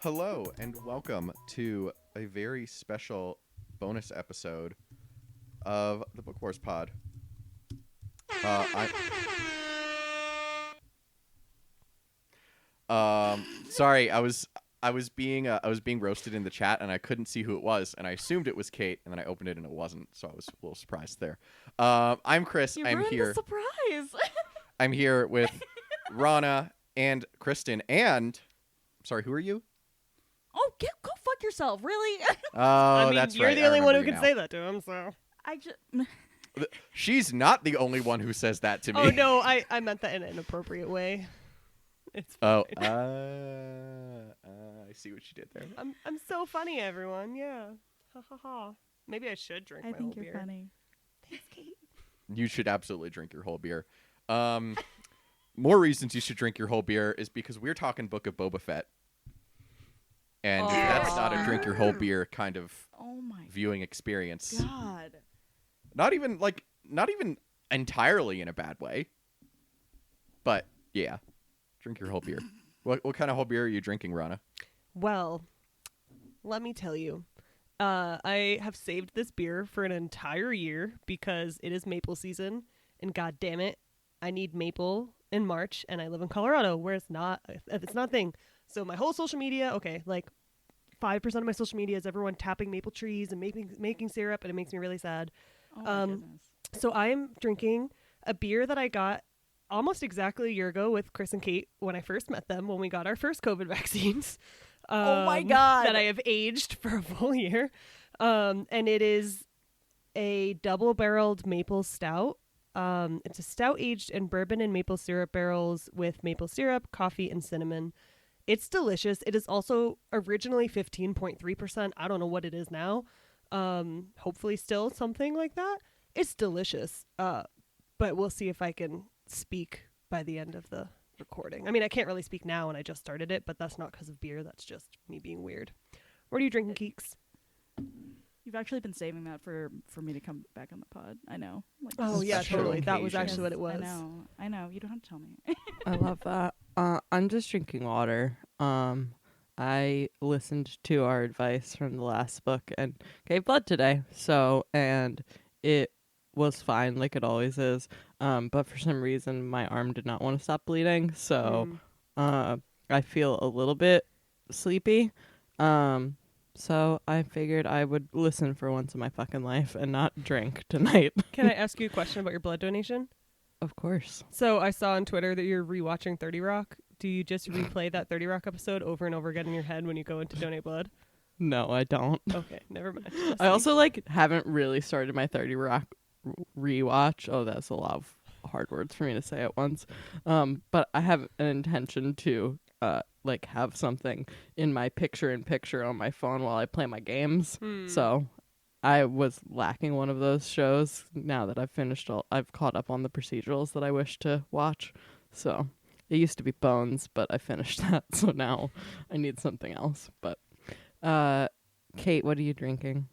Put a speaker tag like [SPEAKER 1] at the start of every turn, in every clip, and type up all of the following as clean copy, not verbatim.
[SPEAKER 1] Hello and welcome to a very special bonus episode of the Book Wars Pod. Sorry, I was being roasted in the chat and I couldn't see who it was, and I assumed it was Kate, and then I opened it and it wasn't, so I was a little surprised there. I'm Chris.
[SPEAKER 2] You
[SPEAKER 1] I'm
[SPEAKER 2] ruined
[SPEAKER 1] here.
[SPEAKER 2] The surprise.
[SPEAKER 1] I'm here with Rana and Kristen, and sorry, who are you?
[SPEAKER 2] Oh, go fuck yourself, really?
[SPEAKER 1] Oh,
[SPEAKER 3] I mean,
[SPEAKER 1] that's
[SPEAKER 3] you're
[SPEAKER 1] right.
[SPEAKER 3] the
[SPEAKER 1] I
[SPEAKER 3] only one who
[SPEAKER 1] remember
[SPEAKER 3] can
[SPEAKER 1] you
[SPEAKER 3] say that to him, so.
[SPEAKER 2] I just...
[SPEAKER 1] She's not the only one who says that to me.
[SPEAKER 3] Oh, no, I meant that in an inappropriate way. It's
[SPEAKER 1] Oh,
[SPEAKER 3] fine.
[SPEAKER 1] I see what you did there.
[SPEAKER 3] I'm so funny, everyone, yeah. Ha ha ha. Maybe I should drink my whole
[SPEAKER 2] think you're
[SPEAKER 3] beer.
[SPEAKER 2] funny. Thanks, Kate.
[SPEAKER 1] You should absolutely drink your whole beer. More reasons you should drink your whole beer is because we're talking Book of Boba Fett. And that's not a drink your whole beer kind of viewing experience.
[SPEAKER 2] God.
[SPEAKER 1] Not even entirely in a bad way. But yeah, drink your whole beer. What kind of whole beer are you drinking, Rana?
[SPEAKER 3] Well, let me tell you. I have saved this beer for an entire year because it is maple season, and god damn it, I need maple in March, and I live in Colorado where it's not a thing. So my whole social media, like 5% of my social media is everyone tapping maple trees and making syrup, and it makes me really sad.
[SPEAKER 2] Oh my goodness.
[SPEAKER 3] So I'm drinking a beer that I got almost exactly a year ago with Chris and Kate when I first met them when we got our first COVID vaccines.
[SPEAKER 2] Oh my God.
[SPEAKER 3] That I have aged for a full year. And it is a double-barreled maple stout. It's a stout aged in bourbon and maple syrup barrels with maple syrup, coffee, and cinnamon. It's delicious. It is also originally 15.3%. I don't know what it is now. Hopefully still something like that. It's delicious. But we'll see if I can speak by the end of the recording. I mean, I can't really speak now and I just started it, but that's not because of beer. That's just me being weird. What are you drinking, Keeks?
[SPEAKER 2] You've actually been saving that for me to come back on the pod. I know. Like,
[SPEAKER 3] Oh, yeah,
[SPEAKER 1] special
[SPEAKER 3] totally. That was
[SPEAKER 1] occasion.
[SPEAKER 3] actually what it was.
[SPEAKER 2] I know. You don't have to tell me.
[SPEAKER 4] I love that. I'm just drinking water. I listened to our advice from the last book and gave blood today. And it was fine, like it always is. But for some reason, my arm did not want to stop bleeding. So I feel a little bit sleepy. So I figured I would listen for once in my fucking life and not drink tonight.
[SPEAKER 3] Can I ask you a question about your blood donation?
[SPEAKER 4] Of course.
[SPEAKER 3] So I saw on Twitter that you're rewatching 30 Rock. Do you just replay that 30 Rock episode over and over again in your head when you go in to donate blood?
[SPEAKER 4] No, I don't.
[SPEAKER 3] Okay, never mind.
[SPEAKER 4] I also haven't really started my 30 Rock rewatch. Oh, that's a lot of hard words for me to say at once. But I have an intention to have something in my picture-in-picture on my phone while I play my games. So I was lacking one of those shows. Now that I've caught up on the procedurals that I wish to watch. So it used to be Bones, but I finished that. So now I need something else. But Kate, what are you drinking?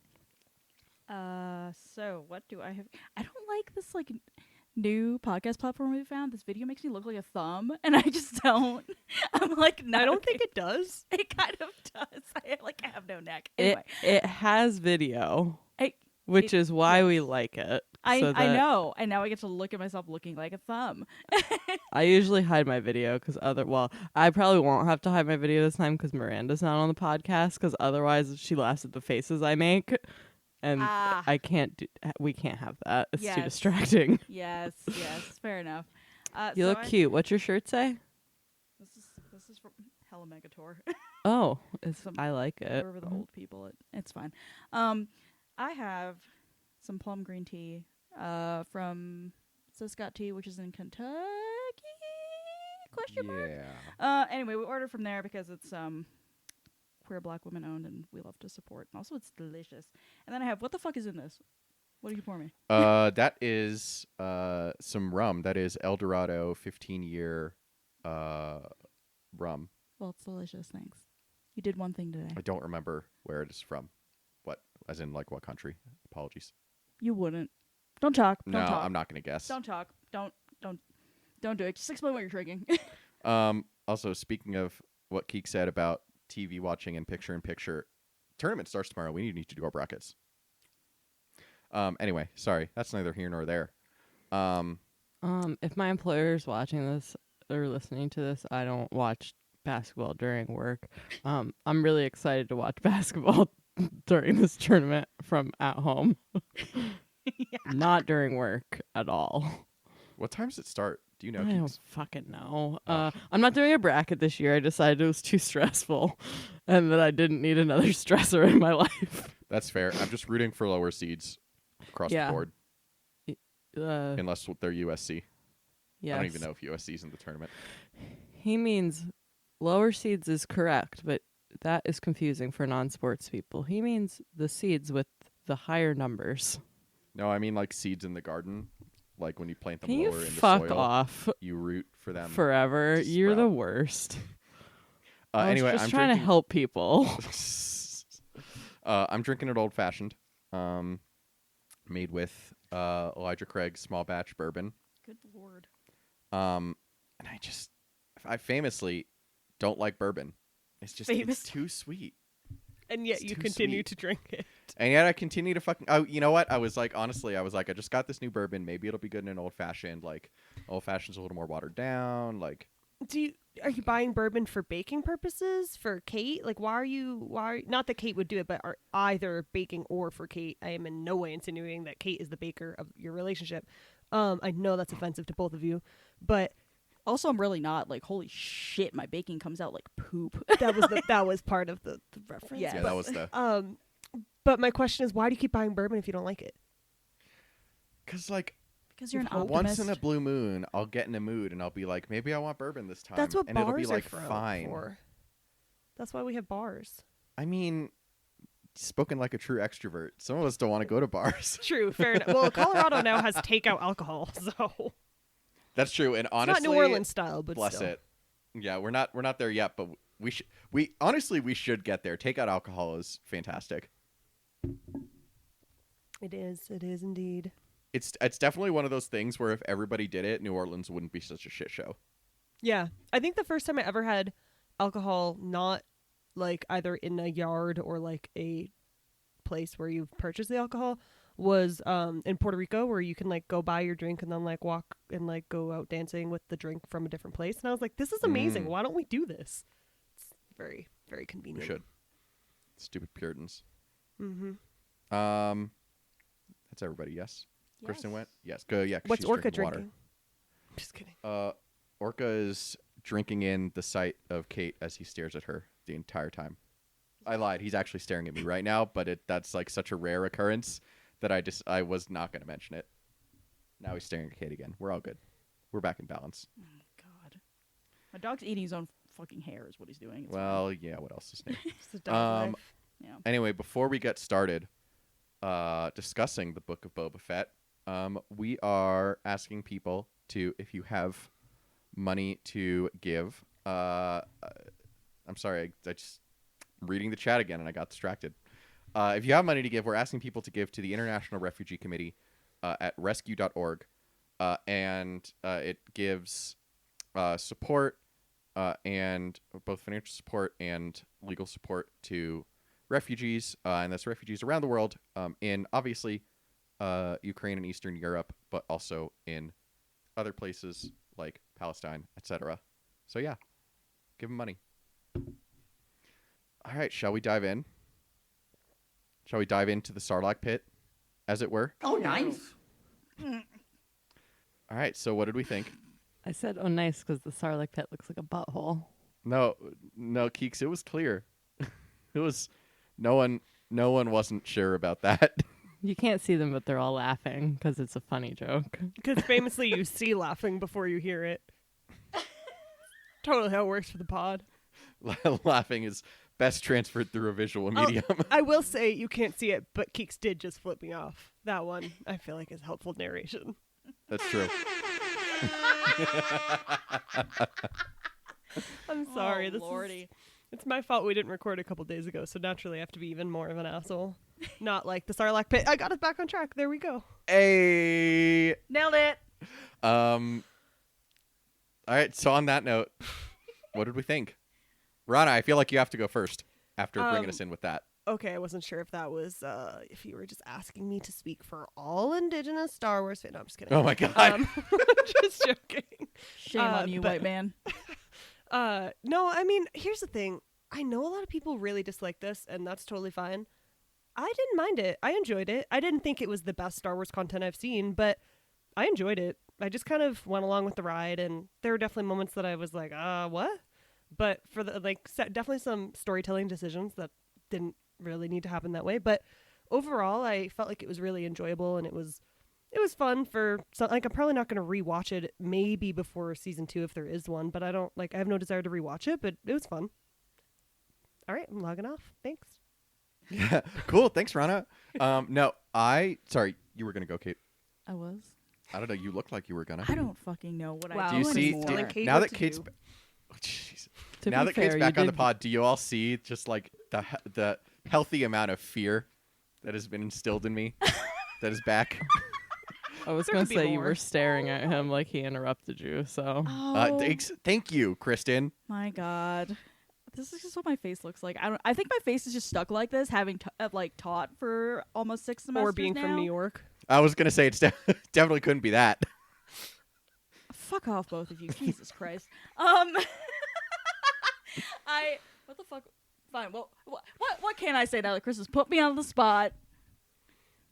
[SPEAKER 2] So what do I have? I don't like this new podcast platform we found. This video makes me look like a thumb, and I just don't. I'm like, no,
[SPEAKER 3] I don't think it does.
[SPEAKER 2] It kind of does. I have no neck. Anyway,
[SPEAKER 4] It has video, which is why we like it.
[SPEAKER 2] I know, and now I get to look at myself looking like a thumb.
[SPEAKER 4] I usually hide my video because I probably won't have to hide my video this time because Miranda's not on the podcast, because otherwise she laughs at the faces I make. And we can't have that. It's too distracting.
[SPEAKER 2] Yes, fair enough.
[SPEAKER 4] You look cute. What's your shirt say?
[SPEAKER 2] This is from Hella Megator.
[SPEAKER 4] Oh, I like it.
[SPEAKER 2] Wherever the old people, it's fine. I have some plum green tea from Siscott Tea, which is in Kentucky? Question mark?
[SPEAKER 1] Yeah.
[SPEAKER 2] Anyway, we ordered from there because it's queer black women owned, and we love to support. And also, it's delicious. And then I have, what the fuck is in this? What did you pour me?
[SPEAKER 1] That is some rum. That is El Dorado 15-year rum.
[SPEAKER 2] Well, it's delicious. Thanks. You did one thing today.
[SPEAKER 1] I don't remember where it is from. What? As in, like, what country? Apologies.
[SPEAKER 2] You wouldn't. Don't talk.
[SPEAKER 1] No,
[SPEAKER 2] Don't talk.
[SPEAKER 1] I'm not going to guess.
[SPEAKER 2] Don't talk. Don't do it. Just explain what you're drinking.
[SPEAKER 1] Also, speaking of what Keek said about TV watching and picture-in-picture, tournament starts tomorrow. We need to do our brackets. Anyway, sorry. That's neither here nor there.
[SPEAKER 4] If my employer is watching this or listening to this, I don't watch basketball during work. I'm really excited to watch basketball during this tournament from at home. Not during work at all.
[SPEAKER 1] What time does it start? Do you know,
[SPEAKER 4] I
[SPEAKER 1] Keeks?
[SPEAKER 4] don't fucking know. I'm not doing a bracket this year. I decided it was too stressful and that I didn't need another stressor in my life.
[SPEAKER 1] That's fair. I'm just rooting for lower seeds across the board, unless they're USC.
[SPEAKER 4] Yes.
[SPEAKER 1] I don't even know if USC's in the tournament.
[SPEAKER 4] He means lower seeds is correct, but that is confusing for non-sports people. He means the seeds with the higher numbers.
[SPEAKER 1] No, I mean like seeds in the garden. Like when you plant them
[SPEAKER 4] Can you
[SPEAKER 1] lower in the
[SPEAKER 4] fuck
[SPEAKER 1] soil.
[SPEAKER 4] off
[SPEAKER 1] You root for them
[SPEAKER 4] forever?
[SPEAKER 1] to
[SPEAKER 4] You're the
[SPEAKER 1] sprout.
[SPEAKER 4] worst. I was
[SPEAKER 1] Anyway,
[SPEAKER 4] just
[SPEAKER 1] I'm
[SPEAKER 4] trying to
[SPEAKER 1] drinking.
[SPEAKER 4] help people.
[SPEAKER 1] I'm drinking an old fashioned, made with Elijah Craig's small batch bourbon.
[SPEAKER 2] Good lord.
[SPEAKER 1] And I famously don't like bourbon. It's just
[SPEAKER 3] Famous.
[SPEAKER 1] it's too sweet.
[SPEAKER 3] And yet
[SPEAKER 1] It's
[SPEAKER 3] you
[SPEAKER 1] too
[SPEAKER 3] continue
[SPEAKER 1] sweet.
[SPEAKER 3] to drink it.
[SPEAKER 1] And yet I continue to fucking. Oh, you know what? I was like, I just got this new bourbon. Maybe it'll be good in an old fashioned. Like, old fashioned's a little more watered down. Like,
[SPEAKER 3] Are you buying bourbon for baking purposes for Kate? Like, why not that Kate would do it, but are either baking or for Kate? I am in no way insinuating that Kate is the baker of your relationship. I know that's offensive to both of you, but
[SPEAKER 2] Also, I'm really not. Like, holy shit, my baking comes out like poop.
[SPEAKER 3] that was part of the reference.
[SPEAKER 2] Yeah,
[SPEAKER 1] yeah,
[SPEAKER 3] but,
[SPEAKER 1] that was the.
[SPEAKER 3] But my question is, why do you keep buying bourbon if you don't like it?
[SPEAKER 1] Because like
[SPEAKER 2] Because you're an
[SPEAKER 3] Once
[SPEAKER 2] optimist.
[SPEAKER 1] once in a blue moon, I'll get in a mood and I'll be like, maybe I want bourbon this time.
[SPEAKER 3] That's what
[SPEAKER 1] and
[SPEAKER 3] bars
[SPEAKER 1] it'll be like
[SPEAKER 3] are
[SPEAKER 1] fine.
[SPEAKER 3] for. That's why we have bars.
[SPEAKER 1] I mean, spoken like a true extrovert. Some of us don't want to go to bars.
[SPEAKER 3] True, fair enough. Well, Colorado now has takeout alcohol, so
[SPEAKER 1] That's true. And
[SPEAKER 3] it's
[SPEAKER 1] honestly,
[SPEAKER 3] not New Orleans style, but
[SPEAKER 1] bless
[SPEAKER 3] still.
[SPEAKER 1] it. Yeah, we're not there yet, but we should get there. Takeout alcohol is fantastic.
[SPEAKER 3] It is indeed.
[SPEAKER 1] It's definitely one of those things where if everybody did it, New Orleans wouldn't be such a shit show.
[SPEAKER 3] Yeah, I think the first time I ever had alcohol, not like either in a yard or like a place where you purchase the alcohol, was in Puerto Rico, where you can like go buy your drink and then like walk and like go out dancing with the drink from a different place. And I was like, this is amazing. Why don't we do this? It's very, very
[SPEAKER 1] We
[SPEAKER 3] convenient.
[SPEAKER 1] should. Stupid Puritans.
[SPEAKER 3] Mm-hmm.
[SPEAKER 1] That's everybody. Yes. Kristen
[SPEAKER 2] Yes.
[SPEAKER 1] went. Yes. Go. Yeah. 'cause
[SPEAKER 3] What's
[SPEAKER 1] she's
[SPEAKER 3] Orca
[SPEAKER 1] drinking
[SPEAKER 3] drinking? Just kidding.
[SPEAKER 1] water. Orca is drinking in the sight of Kate as he stares at her the entire time. I lied. He's actually staring at me right now, but that's like such a rare occurrence that I was not going to mention it. Now he's staring at Kate again. We're all good. We're back in balance.
[SPEAKER 2] Oh, God. My dog's eating his own fucking hair is what he's doing. It's
[SPEAKER 1] Well, yeah. What else is new?
[SPEAKER 3] It's a dog life.
[SPEAKER 2] fine. Yeah.
[SPEAKER 1] Anyway, before we get started discussing the Book of Boba Fett, we are asking people to, if you have money to give, I'm sorry, I just reading the chat again and I got distracted. If you have money to give, we're asking people to give to the International Refugee Committee at rescue.org, and it gives support and both financial support and legal support to refugees, and that's refugees around the world, in obviously Ukraine and Eastern Europe, but also in other places like Palestine, etc. So yeah, give them money. All right, shall we dive in? Shall we dive into the Sarlacc pit, as it were?
[SPEAKER 5] Oh, nice.
[SPEAKER 1] All right, so what did we think?
[SPEAKER 4] I said, oh, nice, because the Sarlacc pit looks like a butthole.
[SPEAKER 1] No, Keeks, it was clear. It was no one wasn't sure about that.
[SPEAKER 4] You can't see them, but they're all laughing because it's a funny joke.
[SPEAKER 3] Because famously you see laughing before you hear it. Totally how it works for the pod.
[SPEAKER 1] Laughing is best transferred through a visual medium.
[SPEAKER 3] I will say you can't see it, but Keeks did just flip me off. That one I feel like is helpful narration.
[SPEAKER 1] That's true.
[SPEAKER 3] I'm sorry.
[SPEAKER 2] Oh, Lordy.
[SPEAKER 3] It's my fault we didn't record a couple days ago, so naturally I have to be even more of an asshole. Not like the Sarlacc pit. I got us back on track. There we go.
[SPEAKER 1] Hey.
[SPEAKER 2] Nailed it.
[SPEAKER 1] All right. So on that note, what did we think? Rana, I feel like you have to go first after bringing us in with that.
[SPEAKER 3] Okay, I wasn't sure if that was if you were just asking me to speak for all Indigenous Star Wars fans. No, I'm just kidding.
[SPEAKER 1] Oh my God.
[SPEAKER 3] Just joking.
[SPEAKER 2] Shame on you, white man.
[SPEAKER 3] No, I mean, here's the thing. I know a lot of people really dislike this, and that's totally fine. I didn't mind it. I enjoyed it. I didn't think it was the best Star Wars content I've seen, but I enjoyed it. I just kind of went along with the ride, and there were definitely moments that I was like, what? But for the definitely some storytelling decisions that didn't really need to happen that way. But overall, I felt like it was really enjoyable, and it was fun for some. Like, I'm probably not going to rewatch it. Maybe before season 2 if there is one. But I have no desire to rewatch it. But it was fun. All right, I'm logging off. Thanks.
[SPEAKER 1] Yeah. Cool. Thanks, Rana. No, sorry, you were gonna go, Kate.
[SPEAKER 2] I was.
[SPEAKER 1] I don't know. You looked like you were gonna.
[SPEAKER 2] I don't fucking know what
[SPEAKER 3] Wow.
[SPEAKER 2] I
[SPEAKER 1] Do you
[SPEAKER 2] do
[SPEAKER 1] see?
[SPEAKER 2] anymore.
[SPEAKER 3] Telling Kate
[SPEAKER 1] Now
[SPEAKER 3] what
[SPEAKER 1] that
[SPEAKER 3] to
[SPEAKER 1] Kate's.
[SPEAKER 3] do.
[SPEAKER 1] Oh, jeez.
[SPEAKER 4] To
[SPEAKER 1] Now
[SPEAKER 4] be
[SPEAKER 1] that
[SPEAKER 4] fair,
[SPEAKER 1] Kate's
[SPEAKER 4] you
[SPEAKER 1] back on the
[SPEAKER 4] did-
[SPEAKER 1] pod, do you all see just like the healthy amount of fear that has been instilled in me that is back?
[SPEAKER 4] I was
[SPEAKER 3] There
[SPEAKER 4] gonna
[SPEAKER 3] could be
[SPEAKER 4] say you
[SPEAKER 3] more.
[SPEAKER 4] were staring at him like he interrupted you. So
[SPEAKER 2] Oh
[SPEAKER 1] Thank you, Kristen.
[SPEAKER 2] my God. This is just what my face looks like. I think my face is just stuck like this, having taught for almost 6 semesters
[SPEAKER 3] Or being
[SPEAKER 2] now.
[SPEAKER 3] from New York.
[SPEAKER 1] I was gonna say it's definitely couldn't be that.
[SPEAKER 2] Fuck off, both of you. Jesus Christ. What the fuck? Fine. Well, what can I say now that Chris has put me on the spot?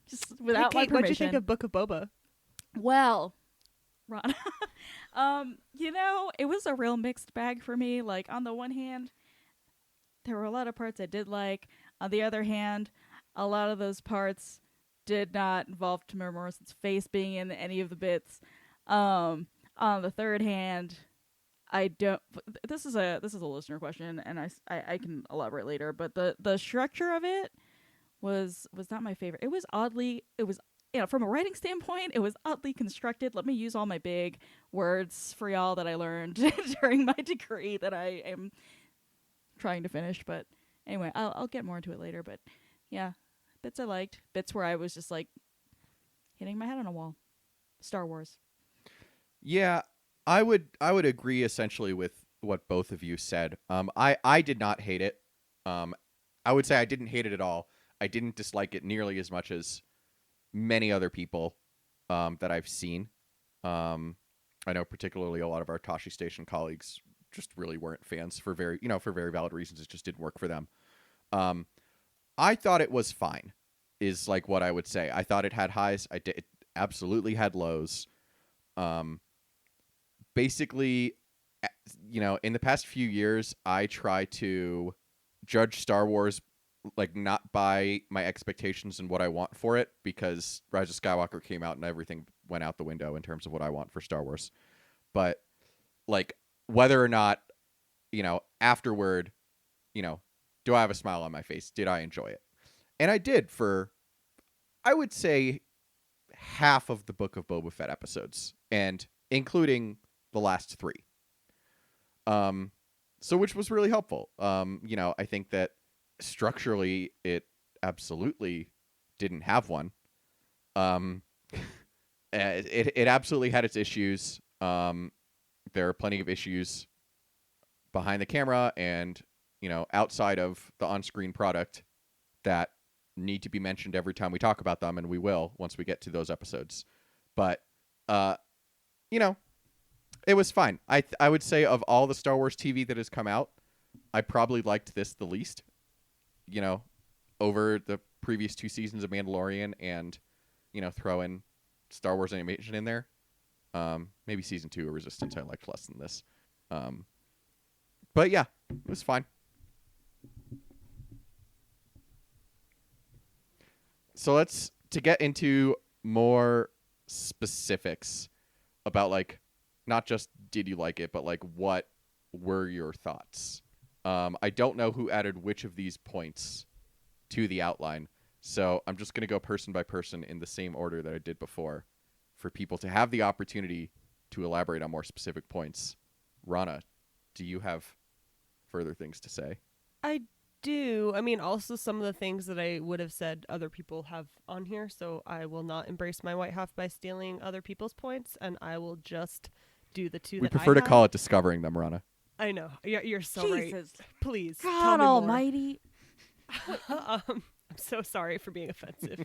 [SPEAKER 2] Just without
[SPEAKER 3] Hey, Kate,
[SPEAKER 2] my
[SPEAKER 3] what'd you
[SPEAKER 2] permission.
[SPEAKER 3] think of Book of Boba?
[SPEAKER 2] Well, Ron, it was a real mixed bag for me. Like, on the one hand, there were a lot of parts I did like. On the other hand, a lot of those parts did not involve Tamara Morrison's face being in any of the bits. On the third hand, I don't. This is a listener question, and I can elaborate later. But the structure of it was not my favorite. It was from a writing standpoint, it was oddly constructed. Let me use all my big words for y'all that I learned during my degree that I am trying to finish. But anyway, I'll get more into it later. But yeah, bits I liked, bits where I was just like hitting my head on a wall. Star Wars.
[SPEAKER 1] Yeah, I would agree essentially with what both of you said. I did not hate it. I would say I didn't hate it at all. I didn't dislike it nearly as much as many other people that I've seen. I know particularly a lot of our Tashi Station colleagues just really weren't fans for very valid reasons. It just didn't work for them. I thought it was fine, is like what I would say. I thought it had highs. It absolutely had lows. Basically, in the past few years, I try to judge Star Wars like not by my expectations and what I want for it, because Rise of Skywalker came out and everything went out the window in terms of what I want for Star Wars. But like whether or not, afterward, do I have a smile on my face? Did I enjoy it? And I did for, I would say, half of the Book of Boba Fett episodes, and including the last 3. So which was really helpful. I think that structurally it absolutely didn't have one. It absolutely had its issues. There are plenty of issues behind the camera and outside of the on-screen product that need to be mentioned every time we talk about them, and we will once we get to those episodes. But it was fine. I would say of all the Star Wars TV that has come out, I probably liked this the least. Over the previous 2 seasons of Mandalorian, and throw in Star Wars animation in there. Maybe season 2 of Resistance I liked less than this. But yeah, it was fine. So let's to get into more specifics about like not just did you like it, but like what were your thoughts? I don't know who added which of these points to the outline, so I'm just going to go person by person in the same order that I did before for people to have the opportunity to elaborate on more specific points. Rana, do you have further things to say?
[SPEAKER 3] I do. I mean, also some of the things that I would have said other people have on here, so I will not embrace my white half by stealing other people's points, and I will just do the two
[SPEAKER 1] We
[SPEAKER 3] that
[SPEAKER 1] prefer
[SPEAKER 3] I
[SPEAKER 1] to
[SPEAKER 3] have.
[SPEAKER 1] call it discovering them, Rana.
[SPEAKER 3] I know. You're so right.
[SPEAKER 2] Jesus.
[SPEAKER 3] Please. tell
[SPEAKER 2] God
[SPEAKER 3] me more.
[SPEAKER 2] almighty.
[SPEAKER 3] I'm so sorry for being offensive.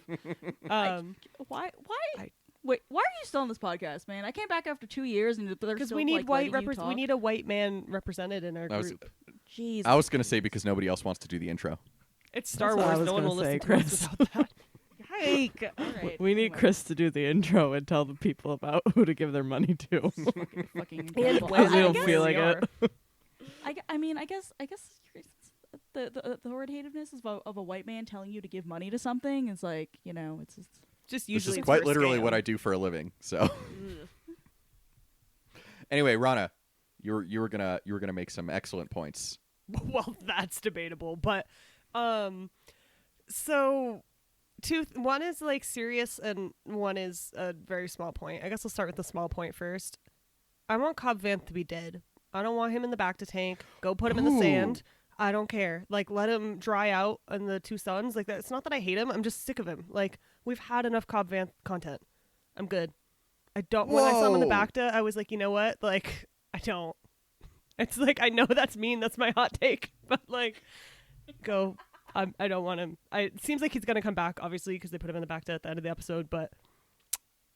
[SPEAKER 2] Why? Wait, why are you still on this podcast, man? I came back after 2 years, and they're
[SPEAKER 3] Because
[SPEAKER 2] still,
[SPEAKER 3] we need
[SPEAKER 2] like,
[SPEAKER 3] white
[SPEAKER 2] letting you
[SPEAKER 3] we
[SPEAKER 2] talk?
[SPEAKER 3] need a white man represented in our
[SPEAKER 1] I was-
[SPEAKER 3] group.
[SPEAKER 2] Jeez.
[SPEAKER 1] I was going to say because nobody else wants to do the intro.
[SPEAKER 3] It's Star
[SPEAKER 4] That's what I
[SPEAKER 3] Wars.
[SPEAKER 4] was
[SPEAKER 3] No one
[SPEAKER 4] gonna
[SPEAKER 3] will
[SPEAKER 4] say,
[SPEAKER 3] listen to us
[SPEAKER 4] Chris.
[SPEAKER 3] without that. Yike.
[SPEAKER 2] All right,
[SPEAKER 4] We need
[SPEAKER 2] anyway.
[SPEAKER 4] Chris to do the intro and tell the people about who to give their money to.
[SPEAKER 2] Fucking
[SPEAKER 3] And
[SPEAKER 2] incredible.
[SPEAKER 3] when
[SPEAKER 4] Because we don't
[SPEAKER 2] guess-
[SPEAKER 4] feel like it.
[SPEAKER 2] I mean, I guess the authoritativness of a white man telling you to give money to something is like, it's just,
[SPEAKER 3] Just
[SPEAKER 1] This
[SPEAKER 3] usually
[SPEAKER 1] is
[SPEAKER 3] it's
[SPEAKER 1] quite
[SPEAKER 3] for
[SPEAKER 1] literally
[SPEAKER 3] scam.
[SPEAKER 1] what I do for a living. So anyway, Rana, you were gonna make some excellent points.
[SPEAKER 3] Well, that's debatable, but so one is like serious and one is a very small point. I guess I'll start with the small point first. I want Cobb Vanth to be dead. I don't want him in the back to tank. Go put him in the
[SPEAKER 1] Ooh.
[SPEAKER 3] sand. I don't care. Like, let him dry out in the two suns. Like, that. It's not that I hate him. I'm just sick of him. Like, we've had enough Cobb Vanth content. I'm good. I don't. When I saw him in the
[SPEAKER 1] Whoa.
[SPEAKER 3] BACTA, I was like, you know what? Like, I don't. It's like, I know that's mean. That's my hot take. But like, go. I don't want him. It seems like he's gonna come back, obviously, because they put him in the BACTA at the end of the episode. But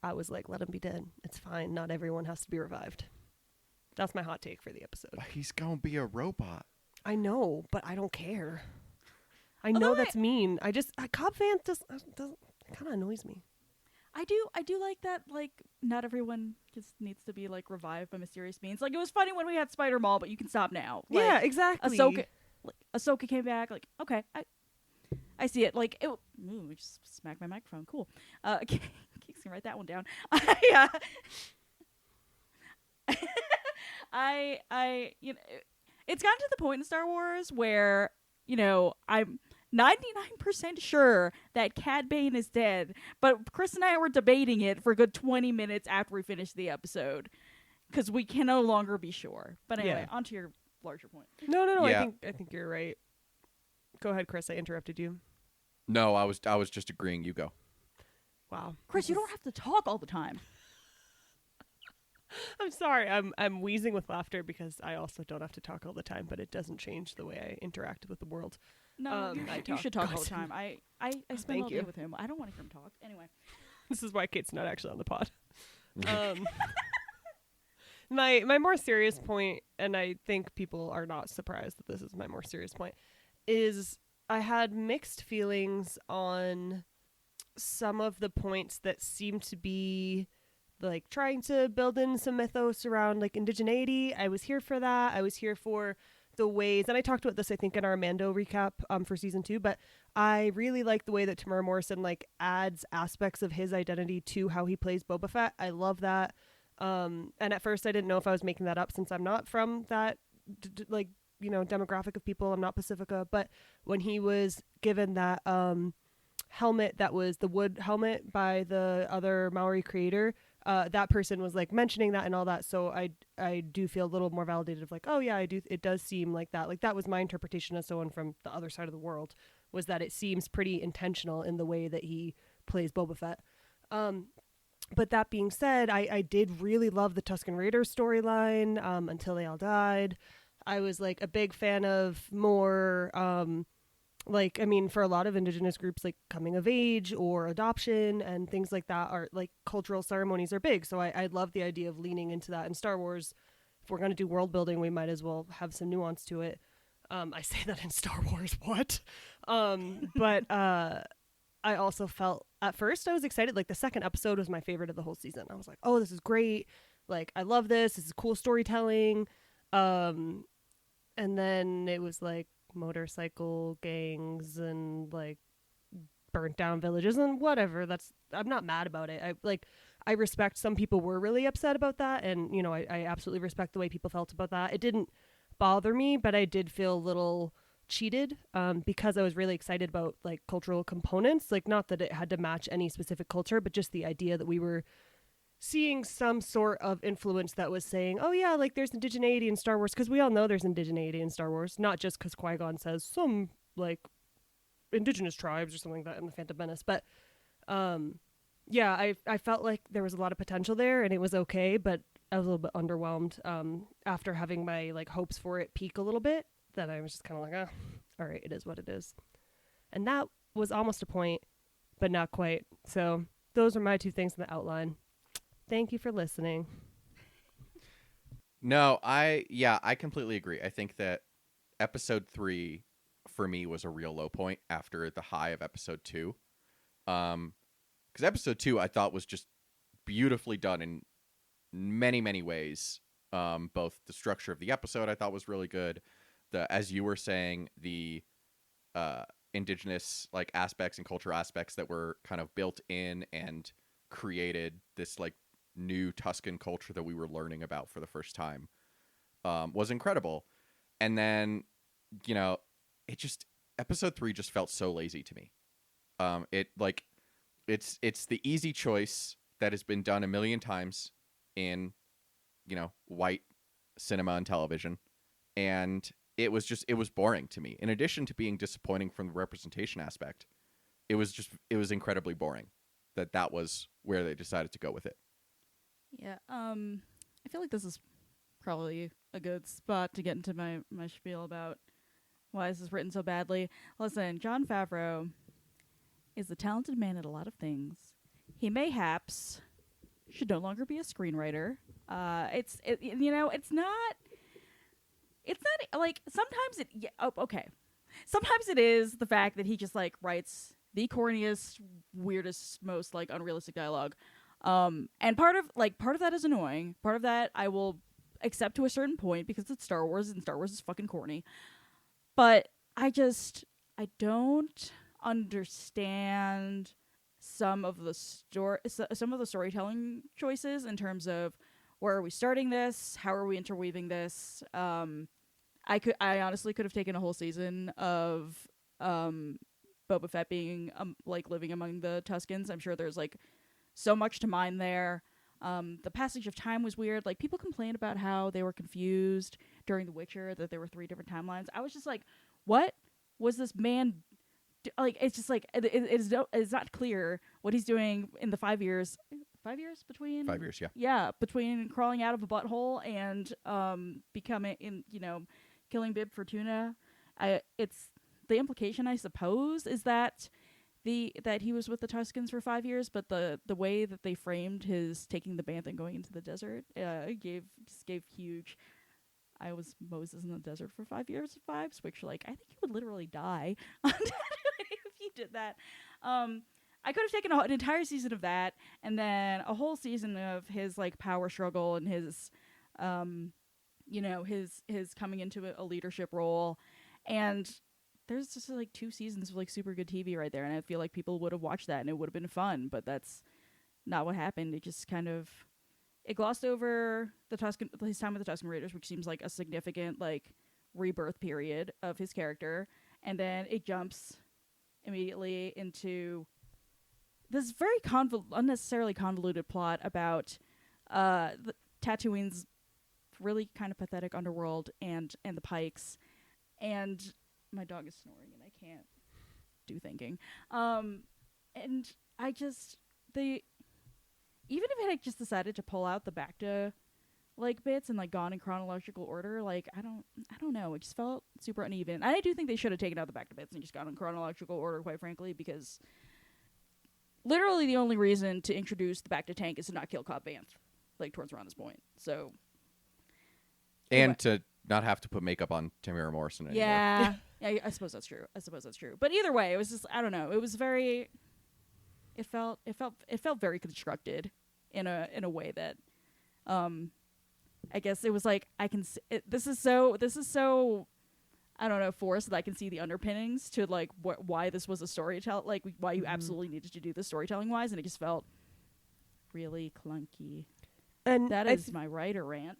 [SPEAKER 3] I was like, let him be dead. It's fine. Not everyone has to be revived. That's my hot take for the episode.
[SPEAKER 1] He's gonna be a robot.
[SPEAKER 3] I know, but I don't care. I
[SPEAKER 2] Although
[SPEAKER 3] know that's mean. I just Cobb Vanth just kind of annoys me.
[SPEAKER 2] I do like that. Like, not everyone just needs to be like revived by mysterious means. Like, it was funny when we had Spider Maul, but you can stop now. Like,
[SPEAKER 3] yeah, exactly.
[SPEAKER 2] Ahsoka came back. Like, okay, I see it. Like, ooh, I just smacked my microphone. Cool. Keeks can write that one down. It's gotten to the point in Star Wars where, I'm 99% sure that Cad Bane is dead, but Chris and I were debating it for a good 20 minutes after we finished the episode because we can no longer be sure. But anyway,
[SPEAKER 3] Yeah.
[SPEAKER 2] on to your larger point.
[SPEAKER 3] No.
[SPEAKER 1] Yeah.
[SPEAKER 3] I think you're right. Go ahead, Chris. I interrupted you.
[SPEAKER 1] No, I was just agreeing. You go.
[SPEAKER 3] Wow,
[SPEAKER 2] Chris, you don't have to talk all the time.
[SPEAKER 3] I'm sorry. I'm wheezing with laughter because I also don't have to talk all the time, but it doesn't change the way I interact with the world.
[SPEAKER 2] No,
[SPEAKER 3] I
[SPEAKER 2] you
[SPEAKER 3] talk
[SPEAKER 2] should talk all the
[SPEAKER 3] constantly.
[SPEAKER 2] time. I spend
[SPEAKER 3] Thank
[SPEAKER 2] all day
[SPEAKER 3] you.
[SPEAKER 2] with him. I don't want to hear him talk. Anyway.
[SPEAKER 3] This is why Kate's not actually on the pod. My more serious point, and I think people are not surprised that this is my more serious point, is I had mixed feelings on some of the points that seem to be like trying to build in some mythos around like indigeneity. I was here for that. I was here for the ways, and I talked about this I think in our Mando recap for season 2, but I really like the way that Tamara Morrison like adds aspects of his identity to how he plays Boba Fett. I love that. And at first I didn't know if I was making that up since I'm not from that demographic of people. I'm not Pacifica, but when he was given that helmet that was the wood helmet by the other Maori creator, that person was like mentioning that and all that, so I do feel a little more validated of like, oh yeah, I do. It does seem like that. Like that was my interpretation as someone from the other side of the world, was that it seems pretty intentional in the way that he plays Boba Fett. But that being said, I did really love the Tusken Raiders storyline until they all died. I was like a big fan of more for a lot of indigenous groups, like coming of age or adoption and things like that are like cultural ceremonies are big. So I love the idea of leaning into that in Star Wars. If we're going to do world building, we might as well have some nuance to it. I say that in Star Wars, what? But I also felt at first I was excited. Like the second episode was my favorite of the whole season. I was like, oh, this is great. Like, I love this. This is cool storytelling. And then it was like motorcycle gangs and like burnt down villages and whatever. I'm not mad about it. I respect some people were really upset about that, and I absolutely respect the way people felt about that. It didn't bother me, but I did feel a little cheated because I was really excited about like cultural components. Like, not that it had to match any specific culture, but just the idea that we were seeing some sort of influence that was saying, oh yeah, like there's indigeneity in Star Wars, because we all know there's indigeneity in Star Wars, not just because Qui-Gon says some like indigenous tribes or something like that in the Phantom Menace, but yeah, I felt like there was a lot of potential there and it was okay, but I was a little bit underwhelmed after having my like hopes for it peak a little bit. That I was just kind of like, all right, it is what it is. And that was almost a point, but not quite. So those are my two things in the outline. Thank you for listening.
[SPEAKER 1] No, I completely agree. I think that episode 3 for me was a real low point after the high of episode 2. Because episode 2 I thought was just beautifully done in many, many ways. Both the structure of the episode I thought was really good. As you were saying, the indigenous like aspects and culture aspects that were kind of built in and created this like new Tuscan culture that we were learning about for the first time was incredible. And then, it just, episode 3 just felt so lazy to me. It's the easy choice that has been done a million times in, white cinema and television. And it was boring to me. In addition to being disappointing from the representation aspect, it was incredibly boring that was where they decided to go with it.
[SPEAKER 2] Yeah, I feel like this is probably a good spot to get into my spiel about why this is written so badly. Listen, Jon Favreau is a talented man at a lot of things. He mayhaps should no longer be a screenwriter. It's not like sometimes okay. Sometimes it is the fact that he just like writes the corniest, weirdest, most like unrealistic dialogue. And part of that is annoying. Part of that I will accept to a certain point because it's Star Wars and Star Wars is fucking corny. But I don't understand some of the storytelling choices in terms of where are we starting this? How are we interweaving this? I honestly could have taken a whole season of Boba Fett being like living among the Tuscans. I'm sure there's like so much to mine there. The passage of time was weird. Like, people complain about how they were confused during The Witcher, that there were 3 different timelines. I was just like, what was this man like? It's just like it's not clear what he's doing in the 5 years. 5 years between
[SPEAKER 1] 5 years, yeah.
[SPEAKER 2] Yeah, between crawling out of a butthole and becoming killing Bib Fortuna. It's the implication, I suppose, is that that he was with the Tuscans for 5 years, but the way that they framed his taking the bantha and going into the desert gave huge. I was Moses in the desert for 5 years vibes, which like I think he would literally die if he did that. I could have taken an entire season of that, and then a whole season of his like power struggle and his, his coming into a leadership role, and there's just like 2 seasons of like super good TV right there, and I feel like people would have watched that and it would have been fun, but that's not what happened. It just kind of glossed over his time with the Tusken Raiders, which seems like a significant like rebirth period of his character, and then it jumps immediately into this very unnecessarily convoluted plot about Tatooine's really kind of pathetic underworld and the Pikes, and my dog is snoring and I can't do thinking. And I just even if it had just decided to pull out the Bacta like bits and like gone in chronological order, like I don't know, it just felt super uneven. I do think they should have taken out the Bacta bits and just gone in chronological order, quite frankly, because literally the only reason to introduce the Bacta tank is to not kill Cobb Vanth, like towards around this point. So
[SPEAKER 1] and to not have to put makeup on Tamara Morrison anymore.
[SPEAKER 2] Yeah, I suppose that's true. But either way, it was just, I don't know. It was very. It felt very constructed in a way that, I guess it was like I can. This is so. I don't know, forced that I can see the underpinnings to like why this was a storytelling, like why you absolutely needed to do this storytelling wise, and it just felt really clunky.
[SPEAKER 3] And
[SPEAKER 2] That is my writer rant.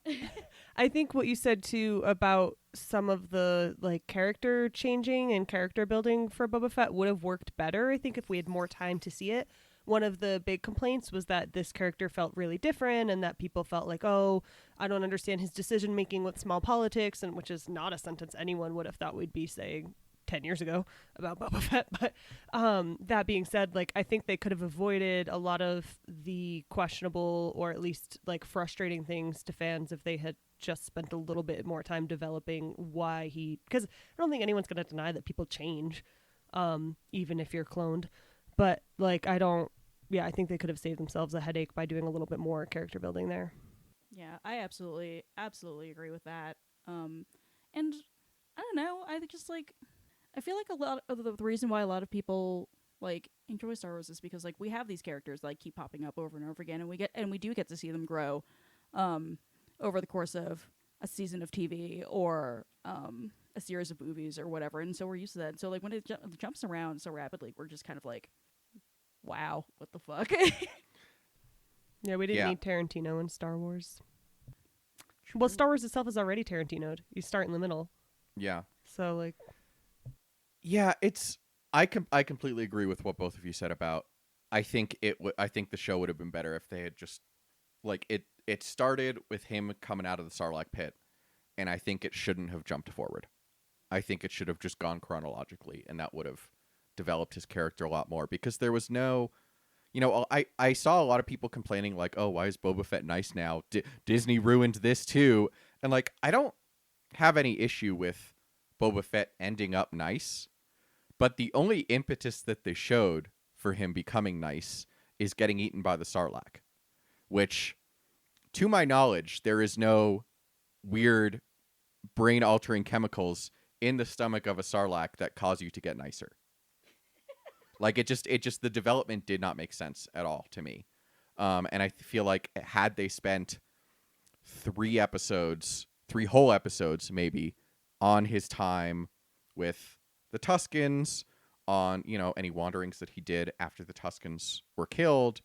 [SPEAKER 3] I think what you said too about some of the like character changing and character building for Boba Fett would have worked better. I think if we had more time to see it. One of the big complaints was that this character felt really different and that people felt like, oh, I don't understand his decision making with small politics, and which is not a sentence anyone would have thought we'd be saying 10 years ago about Boba Fett. But that being said, like I think they could have avoided a lot of the questionable or at least like frustrating things to fans if they had just spent a little bit more time developing why he, because I don't think anyone's going to deny that people change, even if you're cloned. But like I think they could have saved themselves a headache by doing a little bit more character building there.
[SPEAKER 2] Yeah, I absolutely agree with that. And I don't know, I feel like a lot of the reason why a lot of people like enjoy Star Wars is because like we have these characters that like keep popping up over and over again, and we do get to see them grow over the course of a season of TV or a series of movies or whatever, and so we're used to that. And so like when it jumps around so rapidly, we're just kind of like, wow, what the fuck?
[SPEAKER 3] Yeah, we didn't need Tarantino in Star Wars. Well, Star Wars itself is already Tarantino'd. You start in the middle.
[SPEAKER 1] Yeah.
[SPEAKER 3] So like,
[SPEAKER 1] yeah, I completely agree with what both of you said about. I think I think the show would have been better if they had just like it started with him coming out of the Sarlacc pit, and I think it shouldn't have jumped forward. I think it should have just gone chronologically, and that would have developed his character a lot more, because there was no, I saw a lot of people complaining like, oh, why is Boba Fett nice now? Disney ruined this too. And like, I don't have any issue with Boba Fett ending up nice, but the only impetus that they showed for him becoming nice is getting eaten by the Sarlacc, which, to my knowledge, there is no weird brain-altering chemicals in the stomach of a Sarlacc that cause you to get nicer. Like it just the development did not make sense at all to me. And I feel like had they spent 3 whole episodes maybe on his time with the Tuskens, on, any wanderings that he did after the Tuskens were killed,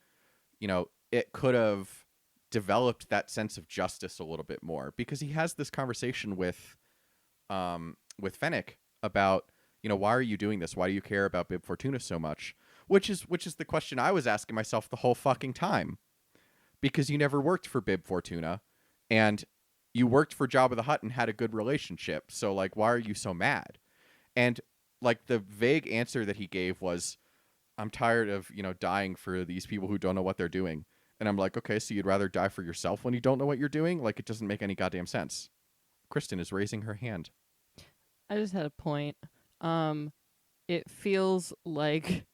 [SPEAKER 1] it could have developed that sense of justice a little bit more, because he has this conversation with Fennec about, why are you doing this? Why do you care about Bib Fortuna so much? Which is the question I was asking myself the whole fucking time. Because you never worked for Bib Fortuna, and you worked for Jabba the Hutt and had a good relationship. So, like, why are you so mad? And, like, the vague answer that he gave was, I'm tired of, dying for these people who don't know what they're doing. And I'm like, okay, so you'd rather die for yourself when you don't know what you're doing? Like, it doesn't make any goddamn sense. Kristen is raising her hand.
[SPEAKER 4] I just had a point. It feels like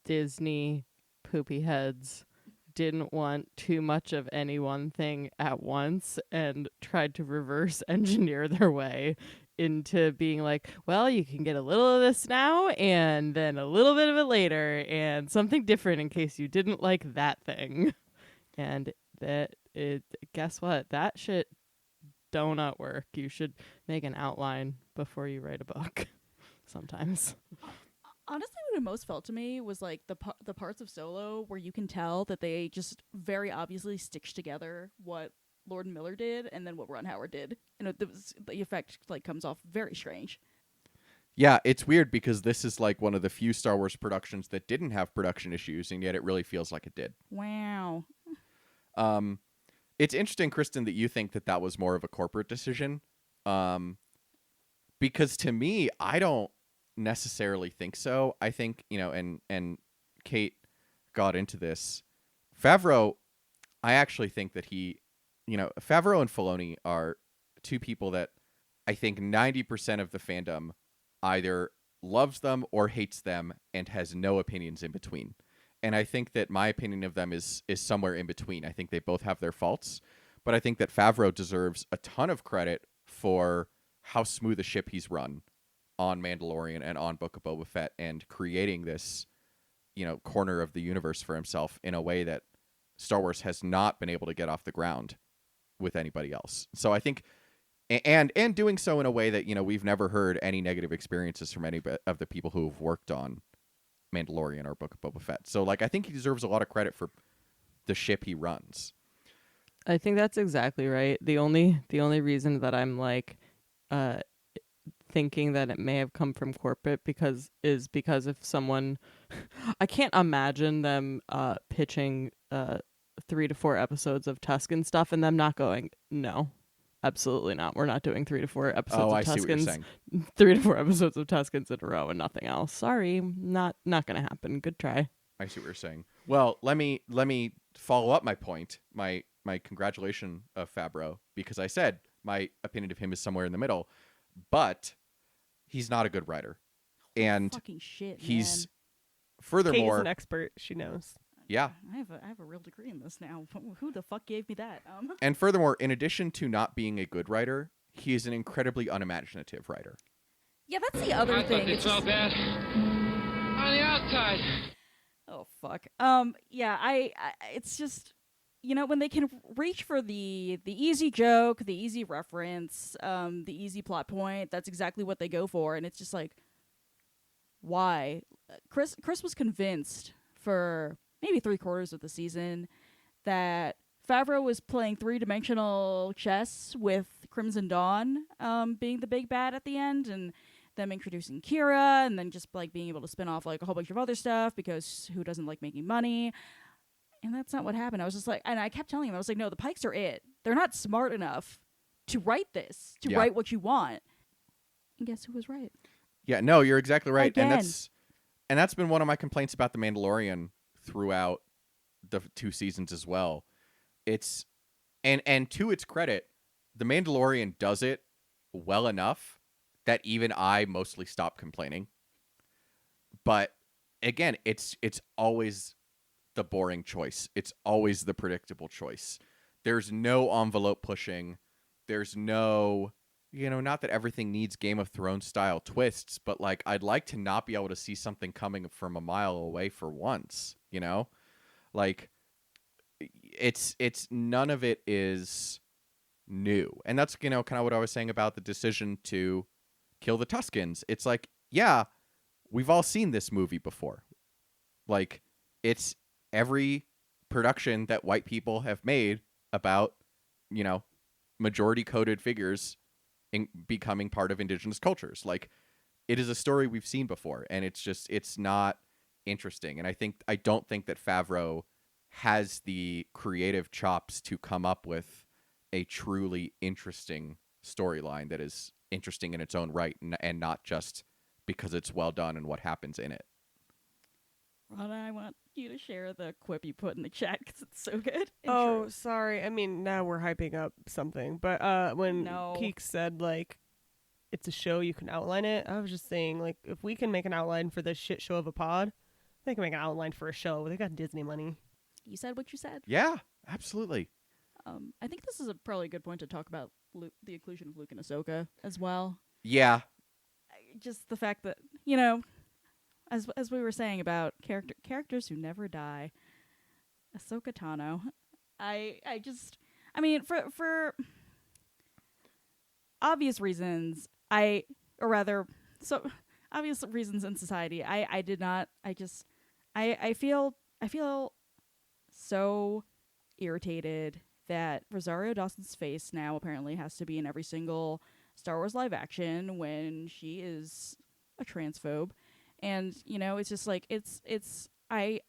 [SPEAKER 4] Disney poopy heads didn't want too much of any one thing at once and tried to reverse engineer their way into being like, well, you can get a little of this now and then a little bit of it later and something different in case you didn't like that thing. And guess what? That shit do not work. You should make an outline before you write a book. Sometimes.
[SPEAKER 2] Honestly, what it most felt to me was like the parts of Solo where you can tell that they just very obviously stitched together what Lord and Miller did and then what Ron Howard did, and the effect like comes off very strange.
[SPEAKER 1] Yeah, it's weird because this is like one of the few Star Wars productions that didn't have production issues, and yet it really feels like it did.
[SPEAKER 2] Wow.
[SPEAKER 1] It's interesting, Kristen, that you think that was more of a corporate decision. Because to me, I don't necessarily think so. I think, and Kate got into this. Favreau, I actually think that Favreau and Filoni are two people that I think 90% of the fandom either loves them or hates them and has no opinions in between. And I think that my opinion of them is somewhere in between. I think they both have their faults, but I think that Favreau deserves a ton of credit for how smooth a ship he's run on Mandalorian and on Book of Boba Fett, and creating this, corner of the universe for himself in a way that Star Wars has not been able to get off the ground with anybody else. So I think, and doing so in a way that, we've never heard any negative experiences from any of the people who have worked on Mandalorian or Book of Boba Fett. So, like, I think he deserves a lot of credit for the ship he runs.
[SPEAKER 4] I think that's exactly right. The only reason that I'm like thinking that it may have come from corporate because if someone I can't imagine them pitching 3 to 4 episodes of Tuscan stuff and them not going, no. Absolutely not. We're not doing 3 to 4 episodes
[SPEAKER 1] Oh,
[SPEAKER 4] of
[SPEAKER 1] I see what you're
[SPEAKER 4] Tuscans.
[SPEAKER 1] saying.
[SPEAKER 4] 3 to 4 episodes of Tuscans in a row and nothing else. Sorry, not gonna happen. Good try.
[SPEAKER 1] I see what you're saying. Well, let me follow up my point, my congratulation of Favreau, because I said my opinion of him is somewhere in the middle, but he's not a good writer, and
[SPEAKER 2] Fucking shit,
[SPEAKER 1] he's
[SPEAKER 2] man.
[SPEAKER 3] Kate is
[SPEAKER 1] furthermore,
[SPEAKER 3] an expert. She knows.
[SPEAKER 1] yeah,
[SPEAKER 2] I have a real degree in this now. Who the fuck gave me that?
[SPEAKER 1] and furthermore, in addition to not being a good writer, he is an incredibly unimaginative writer.
[SPEAKER 2] Yeah, that's the other thing.
[SPEAKER 5] It
[SPEAKER 2] It's
[SPEAKER 5] felt
[SPEAKER 2] just-
[SPEAKER 5] bad on the outside.
[SPEAKER 2] Oh fuck. Yeah, I it's just, when they can reach for the easy joke, the easy reference, the easy plot point, that's exactly what they go for, and it's just like, why? Chris was convinced for maybe 3/4 of the season that Favreau was playing 3-dimensional chess with Crimson Dawn being the big bad at the end, and them introducing Kira, and then just like being able to spin off like a whole bunch of other stuff, because who doesn't like making money? And that's not what happened. I was just like, and I kept telling him, I was like, no, the Pikes are it. They're not smart enough to write this, to
[SPEAKER 1] Yeah.
[SPEAKER 2] write what you want. And guess who was right?
[SPEAKER 1] Yeah, no, you're exactly right,
[SPEAKER 2] Again.
[SPEAKER 1] and that's been one of my complaints about The Mandalorian throughout the 2 seasons as well. It's and to its credit, The Mandalorian does it well enough that even I mostly stop complaining. But again, it's always the boring choice. It's always the predictable choice. There's no envelope pushing. There's no, not that everything needs Game of Thrones style twists, but like I'd like to not be able to see something coming from a mile away for once, Like it's none of it is new. And that's, kind of what I was saying about the decision to kill the Tuscans. It's like, yeah, we've all seen this movie before. Like, it's every production that white people have made about, majority coded figures becoming part of indigenous cultures. Like, it is a story we've seen before, and it's not interesting. And I don't think that Favreau has the creative chops to come up with a truly interesting storyline that is interesting in its own right, and not just because it's well done and what happens in it.
[SPEAKER 2] Rana, I want you to share the quip you put in the chat because it's so good. and
[SPEAKER 3] Oh,
[SPEAKER 2] true.
[SPEAKER 3] sorry. I mean, now we're hyping up something. But when
[SPEAKER 2] No.
[SPEAKER 3] Keek said, like, it's a show, you can outline it, I was just saying, like, if we can make an outline for this shit show of a pod, they can make an outline for a show. They got Disney money.
[SPEAKER 2] You said what you said.
[SPEAKER 1] Yeah, absolutely.
[SPEAKER 2] I think this is probably a good point to talk about the inclusion of Luke and Ahsoka as well.
[SPEAKER 1] Yeah,
[SPEAKER 2] Just the fact that, as we were saying about characters who never die, Ahsoka Tano, I mean, for obvious reasons, obvious reasons in society, I feel so irritated that Rosario Dawson's face now apparently has to be in every single Star Wars live action when she is a transphobe. And, it's just like, I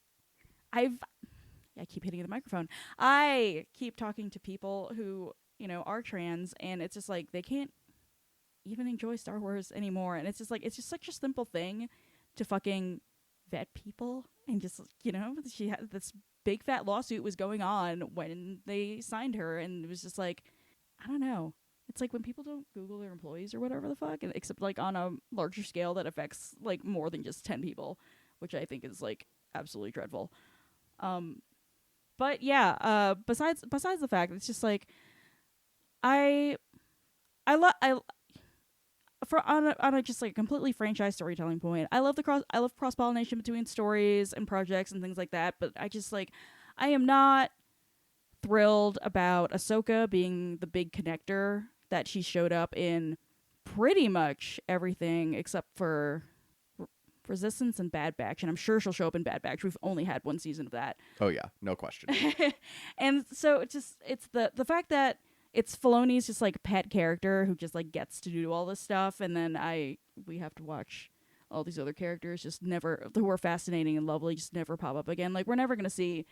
[SPEAKER 2] keep hitting the microphone. I keep talking to people who, are trans, and it's just like, they can't even enjoy Star Wars anymore. And it's just like, it's just such a simple thing to fucking vet people. And just, she had this big fat lawsuit was going on when they signed her. And it was just like, I don't know. It's like when people don't Google their employees or whatever the fuck, and except like on a larger scale that affects like more than just 10 people, which I think is like absolutely dreadful. But yeah, besides the fact, it's just like on a just like completely franchise storytelling point, I love cross pollination between stories and projects and things like that. But I am not thrilled about Ahsoka being the big connector that she showed up in pretty much everything except for Resistance and Bad Batch, and I'm sure she'll show up in Bad Batch. We've only had one season of that.
[SPEAKER 1] Oh yeah, no question.
[SPEAKER 2] And so it's the fact that it's Filoni's just like pet character who just like gets to do all this stuff, and then we have to watch all these other characters just never, who are fascinating and lovely, just never pop up again. Like, we're never gonna see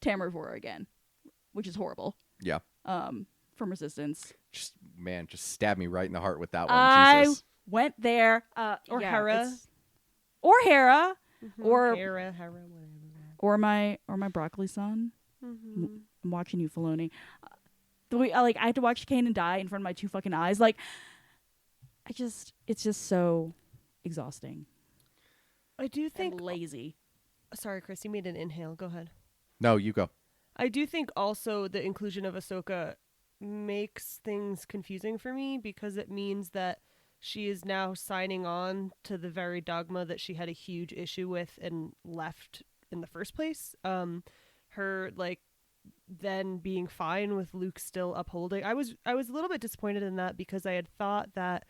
[SPEAKER 2] Tamara again, which is horrible.
[SPEAKER 1] Yeah.
[SPEAKER 2] From Resistance.
[SPEAKER 1] Just stab me right in the heart with that one.
[SPEAKER 2] I
[SPEAKER 1] Jesus.
[SPEAKER 2] went there.
[SPEAKER 3] Or
[SPEAKER 2] yeah,
[SPEAKER 3] Hera.
[SPEAKER 2] Or Hera.
[SPEAKER 3] Mm-hmm.
[SPEAKER 2] Or
[SPEAKER 3] Hera, whatever.
[SPEAKER 2] Or my broccoli son.
[SPEAKER 3] Mm-hmm.
[SPEAKER 2] I'm watching you, Filoni. I had to watch Kanan die in front of my 2 fucking eyes. Like, it's just so exhausting.
[SPEAKER 3] I do think
[SPEAKER 2] And lazy.
[SPEAKER 3] Sorry, Chris, you made an inhale. Go ahead.
[SPEAKER 1] No, you go.
[SPEAKER 3] I do think also the inclusion of Ahsoka makes things confusing for me because it means that she is now signing on to the very dogma that she had a huge issue with and left in the first place. Her then being fine with Luke still upholding. I was a little bit disappointed in that because I had thought that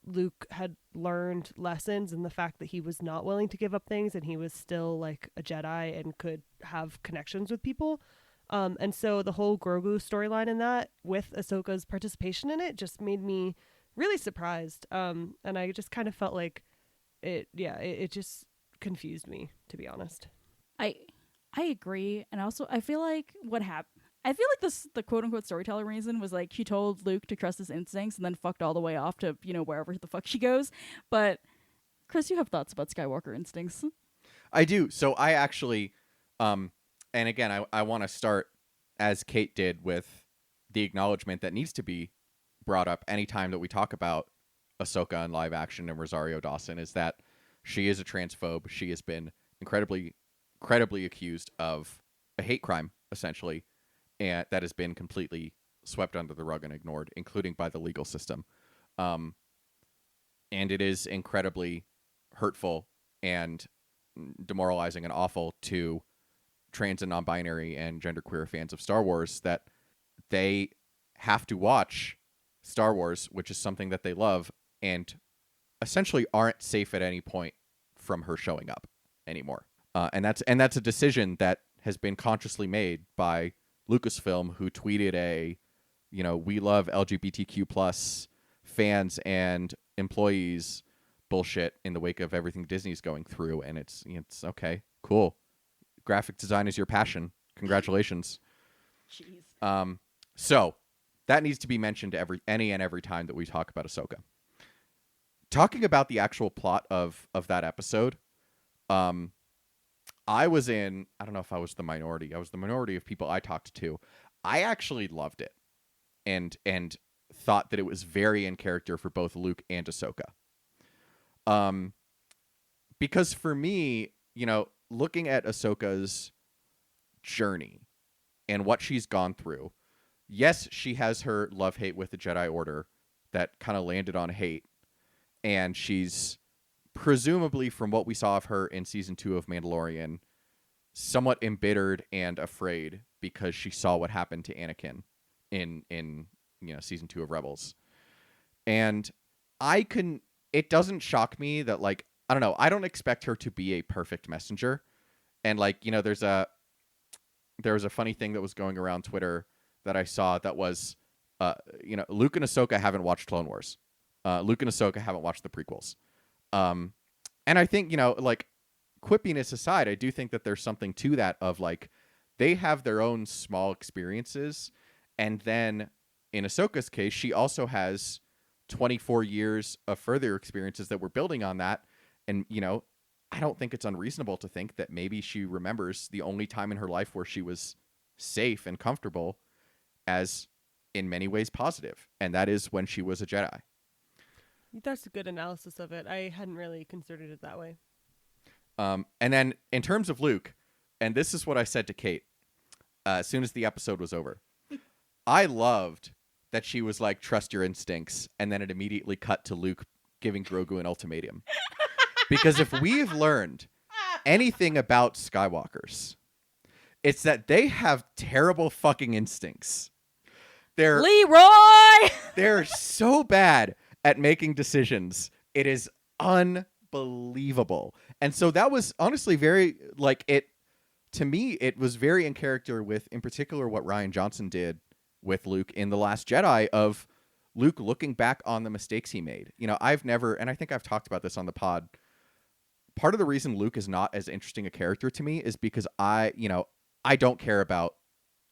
[SPEAKER 3] Luke had learned lessons and the fact that he was not willing to give up things and he was still like a Jedi and could have connections with people. And so the whole Grogu storyline in that with Ahsoka's participation in it just made me really surprised. And I just kind of felt like it just confused me, to be honest.
[SPEAKER 2] I agree. And also I feel like the quote unquote storyteller reason was like she told Luke to trust his instincts and then fucked all the way off to, wherever the fuck she goes. But Chris, you have thoughts about Skywalker instincts.
[SPEAKER 1] I do. So I actually, and again, I want to start as Kate did with the acknowledgement that needs to be brought up anytime that we talk about Ahsoka in live action and Rosario Dawson, is that she is a transphobe. She has been incredibly accused of a hate crime, essentially, and that has been completely swept under the rug and ignored, including by the legal system. And it is incredibly hurtful and demoralizing and awful to trans and non-binary and genderqueer fans of Star Wars that they have to watch Star Wars, which is something that they love, and essentially aren't safe at any point from her showing up anymore. And that's a decision that has been consciously made by Lucasfilm, who tweeted we love LGBTQ plus fans and employees bullshit in the wake of everything Disney's going through. And it's okay, cool. Graphic design is your passion. Congratulations.
[SPEAKER 2] Jeez.
[SPEAKER 1] So that needs to be mentioned any and every time that we talk about Ahsoka. Talking about the actual plot of that episode, I don't know if I was the minority. I was the minority of people I talked to. I actually loved it and thought that it was very in character for both Luke and Ahsoka. Because for me, looking at Ahsoka's journey and what she's gone through, yes, she has her love-hate with the Jedi Order that kind of landed on hate, and she's presumably, from what we saw of her in season 2 of Mandalorian, somewhat embittered and afraid because she saw what happened to Anakin in season 2 of Rebels. And it doesn't shock me that, like, I don't know, I don't expect her to be a perfect messenger. And there was a funny thing that was going around Twitter that I saw that was Luke and Ahsoka haven't watched Clone Wars. Luke and Ahsoka haven't watched the prequels. And I think, quippiness aside, I do think that there's something to that of, like, they have their own small experiences. And then in Ahsoka's case, she also has 24 years of further experiences that we're building on that. And, I don't think it's unreasonable to think that maybe she remembers the only time in her life where she was safe and comfortable as in many ways positive. And that is when she was a Jedi.
[SPEAKER 3] That's a good analysis of it. I hadn't really considered it that way.
[SPEAKER 1] And then in terms of Luke, and this is what I said to Kate as soon as the episode was over, I loved that she was like, trust your instincts. And then it immediately cut to Luke giving Grogu an ultimatum. Because if we've learned anything about Skywalkers, it's that they have terrible fucking instincts.
[SPEAKER 2] Leroy!
[SPEAKER 1] They're so bad at making decisions. It is unbelievable. unbelievable. And so that was honestly very like it to me. It was very in character with, in particular, what Rian Johnson did with Luke in The Last Jedi, of Luke looking back on the mistakes he made. I've never, and I think I've talked about this on the pod. Part of the reason Luke is not as interesting a character to me is because I don't care about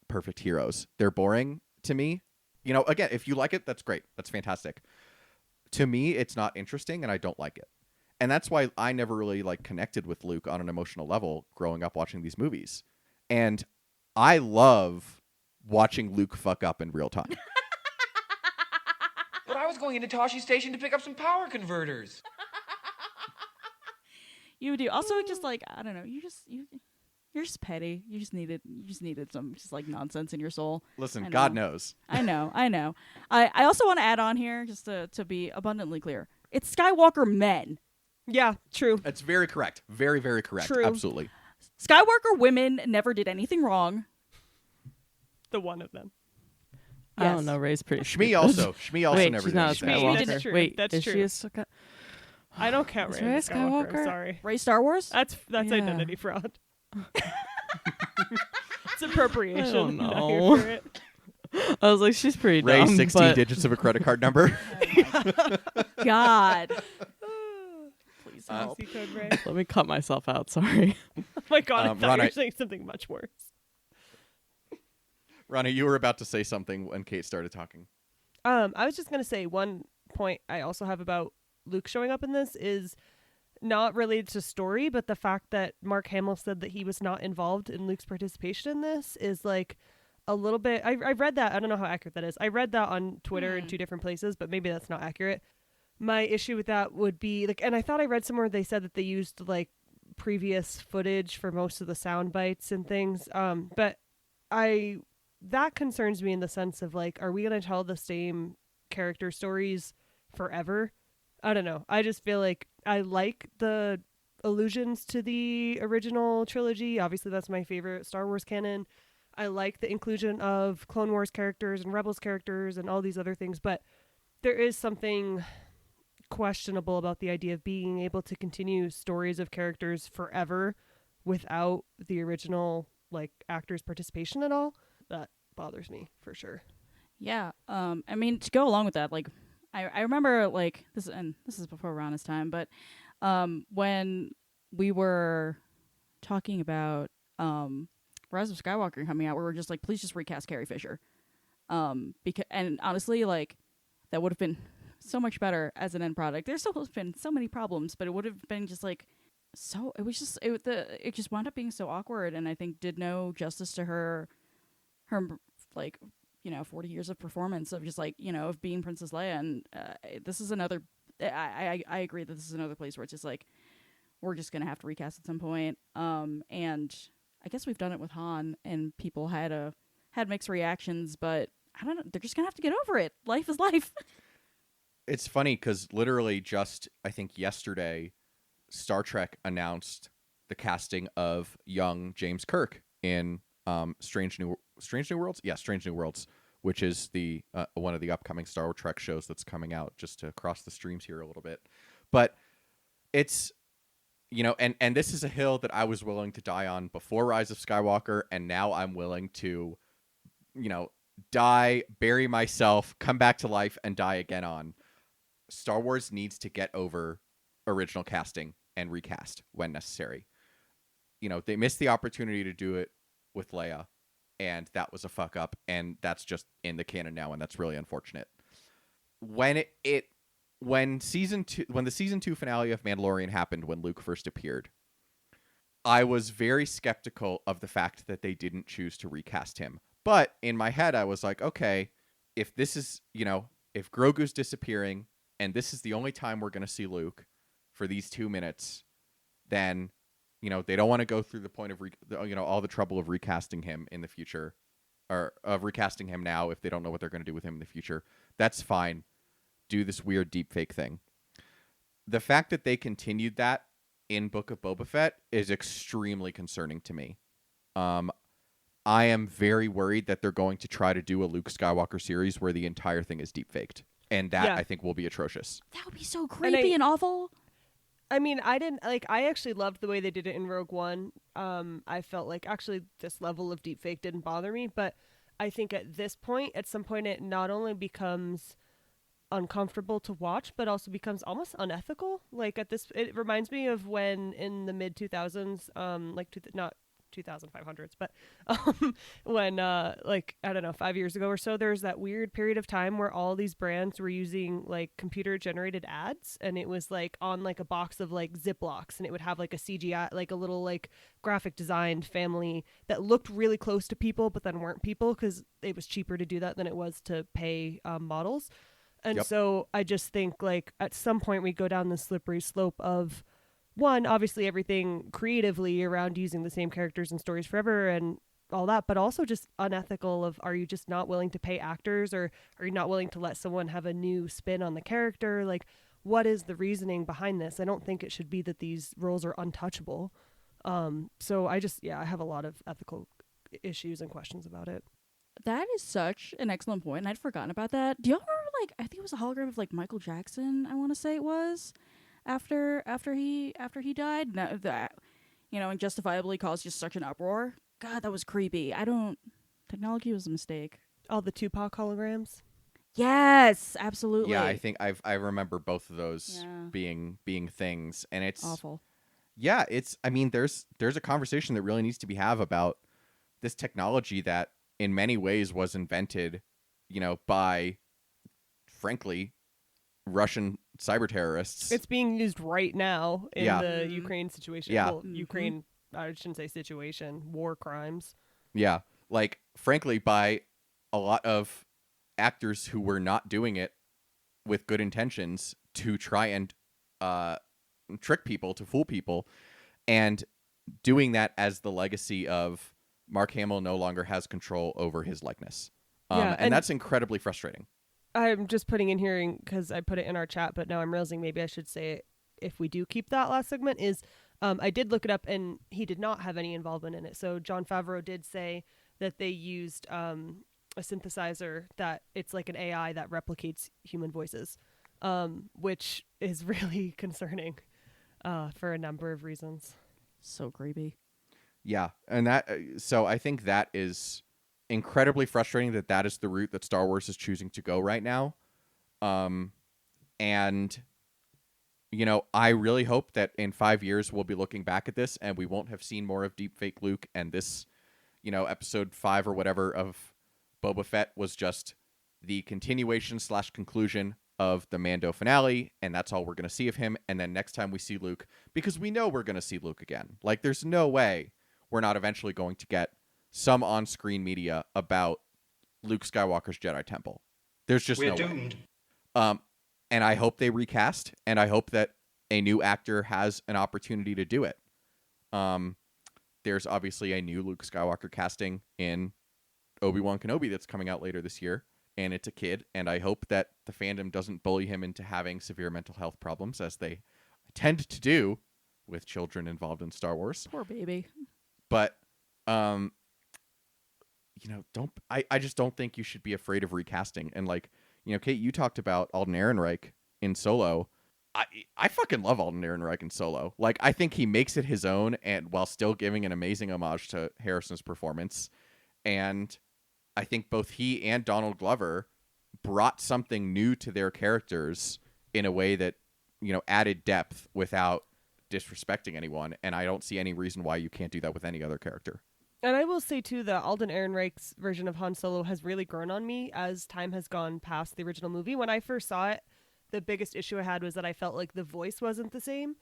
[SPEAKER 1] perfect heroes. They're boring to me. Again, if you like it, that's great. That's fantastic. To me, it's not interesting, and I don't like it. And that's why I never really connected with Luke on an emotional level growing up watching these movies. And I love watching Luke fuck up in real time.
[SPEAKER 6] But I was going into Toshi Station to pick up some power converters.
[SPEAKER 2] You do. Also, just I don't know. You're just petty. You just needed some just nonsense in your soul.
[SPEAKER 1] Listen, God knows.
[SPEAKER 2] I know. I also want to add on here, just to be abundantly clear. It's Skywalker men.
[SPEAKER 3] Yeah, true.
[SPEAKER 1] That's very correct. Very, very correct.
[SPEAKER 3] True.
[SPEAKER 1] Absolutely.
[SPEAKER 2] Skywalker women never did anything wrong.
[SPEAKER 3] The one of them.
[SPEAKER 4] I
[SPEAKER 2] Yes.
[SPEAKER 4] don't know. Ray's pretty.
[SPEAKER 1] Shmi
[SPEAKER 4] stupid.
[SPEAKER 1] also
[SPEAKER 4] Wait,
[SPEAKER 1] never
[SPEAKER 4] she's
[SPEAKER 1] did
[SPEAKER 4] not a
[SPEAKER 1] anything.
[SPEAKER 3] Shmi
[SPEAKER 4] Skywalker.
[SPEAKER 3] That's true.
[SPEAKER 4] Wait,
[SPEAKER 3] That's
[SPEAKER 4] is
[SPEAKER 3] true.
[SPEAKER 4] she a Skywalker?
[SPEAKER 3] I don't count
[SPEAKER 4] Is
[SPEAKER 3] Rey
[SPEAKER 4] Rey
[SPEAKER 3] as Skywalker.
[SPEAKER 4] Skywalker?
[SPEAKER 3] Sorry.
[SPEAKER 2] Ray Star Wars?
[SPEAKER 3] That's
[SPEAKER 4] Yeah.
[SPEAKER 3] identity fraud. It's appropriation.
[SPEAKER 4] I don't
[SPEAKER 3] Not
[SPEAKER 4] know.
[SPEAKER 3] here for it.
[SPEAKER 4] I was like, she's pretty
[SPEAKER 1] Ray,
[SPEAKER 4] dumb.
[SPEAKER 1] 16
[SPEAKER 4] but
[SPEAKER 1] digits of a credit card number.
[SPEAKER 2] God. Please
[SPEAKER 1] Uh,
[SPEAKER 2] help.
[SPEAKER 3] Code Rey.
[SPEAKER 4] Let me cut myself out. Sorry.
[SPEAKER 3] Oh my god, I thought
[SPEAKER 1] Ron,
[SPEAKER 3] you
[SPEAKER 1] I-
[SPEAKER 3] were saying something much worse.
[SPEAKER 1] Ronnie, you were about to say something when Kate started talking.
[SPEAKER 3] I was just gonna say one point I also have about Luke showing up in this is not related to story, but the fact that Mark Hamill said that he was not involved in Luke's participation in this is a little bit. I read that. I don't know how accurate that is. I read that on Twitter in 2 different places, but maybe that's not accurate. My issue with that would be and I thought I read somewhere they said that they used previous footage for most of the sound bites and things. But that concerns me in the sense of are we going to tell the same character stories forever? I don't know. I just feel I like the allusions to the original trilogy. Obviously, that's my favorite Star Wars canon. I like the inclusion of Clone Wars characters and Rebels characters and all these other things, but there is something questionable about the idea of being able to continue stories of characters forever without the original actors' participation at all. That bothers me for sure.
[SPEAKER 2] Yeah. I mean, to go along with that, I remember this, and this is before Rana's time, but when we were talking about Rise of Skywalker coming out, we were just please just recast Carrie Fisher. Because, and honestly, that would have been so much better as an end product. There's still been so many problems, but it would have been just so. It was just it just wound up being so awkward, and I think did no justice to her 40 years of performance of just of being Princess Leia. And this is another. I agree that this is another place where it's just we're just gonna have to recast at some point. And I guess we've done it with Han, and people had mixed reactions, but I don't know. They're just gonna have to get over it. Life is life.
[SPEAKER 1] It's funny because literally just, I think yesterday, Star Trek announced the casting of young James Kirk in Strange New Worlds? Yeah, Strange New Worlds, which is the one of the upcoming Star Trek shows that's coming out, just to cross the streams here a little bit. But it's, and this is a hill that I was willing to die on before Rise of Skywalker, and now I'm willing to, die, bury myself, come back to life, and die again on. Star Wars needs to get over original casting and recast when necessary. They missed the opportunity to do it with Leia, and that was a fuck up, and that's just in the canon now, and that's really unfortunate. When when the season 2 finale of Mandalorian happened, when Luke first appeared, I was very skeptical of the fact that they didn't choose to recast him. But in my head, I was like, okay, if this is, if Grogu's disappearing and this is the only time we're going to see Luke for these 2 minutes, then, they don't want to go through the point of, all the trouble of recasting him in the future, or of recasting him now if they don't know what they're going to do with him in the future. That's fine. Do this weird deepfake thing. The fact that they continued that in Book of Boba Fett is extremely concerning to me. I am very worried that they're going to try to do a Luke Skywalker series where the entire thing is deepfaked. And that,
[SPEAKER 3] Yeah.
[SPEAKER 1] I think, will be atrocious.
[SPEAKER 2] That would be so creepy and awful.
[SPEAKER 3] I mean, I didn't like. I actually loved the way they did it in Rogue One. I felt like actually this level of deepfake didn't bother me, but I think at this point, at some point, it not only becomes uncomfortable to watch, but also becomes almost unethical. Like at this, it reminds me of when in the mid 2000s, not 2500s, but when like I don't know, 5 years ago or so, there was that weird period of time where all these brands were using like computer generated ads, and it was like on like a box of like Ziplocs, and it would have like a CGI, like a little like graphic designed family that looked really close to people, but then weren't people because it was cheaper to do that than it was to pay models. And
[SPEAKER 1] Yep.
[SPEAKER 3] so I just think like at some point we go down the slippery slope of one, obviously everything creatively around using the same characters and stories forever and all that, but also just unethical of, are you just not willing to pay actors, or are you not willing to let someone have a new spin on the character? Like, what is the reasoning behind this? I don't think it should be that these roles are untouchable. So I have a lot of ethical issues and questions about it.
[SPEAKER 2] That is such an excellent point, and I'd forgotten about that. Do y'all remember, like, I think it was a hologram of like Michael Jackson, I want to say it was, after he died? No, that, and justifiably caused just such an uproar. God, that was creepy. Technology was a mistake.
[SPEAKER 3] All the Tupac holograms.
[SPEAKER 2] Yes, absolutely.
[SPEAKER 1] Yeah, I think I remember both of those
[SPEAKER 2] Yeah.
[SPEAKER 1] being things, and it's
[SPEAKER 2] Awful.
[SPEAKER 1] Yeah, I mean, there's a conversation that really needs to be have about this technology that in many ways was invented, by, frankly, Russian cyber terrorists.
[SPEAKER 3] It's being used right now in
[SPEAKER 1] Yeah.
[SPEAKER 3] the Ukraine situation.
[SPEAKER 1] Yeah.
[SPEAKER 3] Well, Ukraine, I shouldn't say situation, war crimes.
[SPEAKER 1] Yeah, like, frankly, by a lot of actors who were not doing it with good intentions to try and trick people, to fool people, and doing that as the legacy of Mark Hamill no longer has control over his likeness.
[SPEAKER 3] Yeah,
[SPEAKER 1] and that's incredibly frustrating.
[SPEAKER 3] I'm just putting in here because I put it in our chat, but now I'm realizing maybe I should say it if we do keep that last segment is I did look it up, and he did not have any involvement in it. So Jon Favreau did say that they used a synthesizer, that it's like an AI that replicates human voices, which is really concerning for a number of reasons.
[SPEAKER 2] So creepy.
[SPEAKER 1] Yeah, and so I think that is incredibly frustrating that is the route that Star Wars is choosing to go right now. And I really hope that in 5 years we'll be looking back at this and we won't have seen more of deepfake Luke, and this, episode 5 or whatever of Boba Fett was just the continuation / conclusion of the Mando finale, and that's all we're going to see of him. And then next time we see Luke, because we know we're going to see Luke again. Like, there's no way we're not eventually going to get some on-screen media about Luke Skywalker's Jedi Temple. There's just
[SPEAKER 6] We're
[SPEAKER 1] no
[SPEAKER 6] doomed.
[SPEAKER 1] way. And I hope they recast, and I hope that a new actor has an opportunity to do it. There's obviously a new Luke Skywalker casting in Obi-Wan Kenobi that's coming out later this year, and it's a kid, and I hope that the fandom doesn't bully him into having severe mental health problems, as they tend to do with children involved in Star Wars.
[SPEAKER 2] Poor baby.
[SPEAKER 1] But I just don't think you should be afraid of recasting. And like, Kate, you talked about Alden Ehrenreich in Solo. I fucking love Alden Ehrenreich in Solo. Like, I think he makes it his own, and while still giving an amazing homage to Harrison's performance. And I think both he and Donald Glover brought something new to their characters in a way that, added depth without disrespecting anyone. And I don't see any reason why you can't do that with any other character.
[SPEAKER 3] And I will say, too, that Alden Ehrenreich's version of Han Solo has really grown on me as time has gone past the original movie. When I first saw it, the biggest issue I had was that I felt like the voice wasn't the same.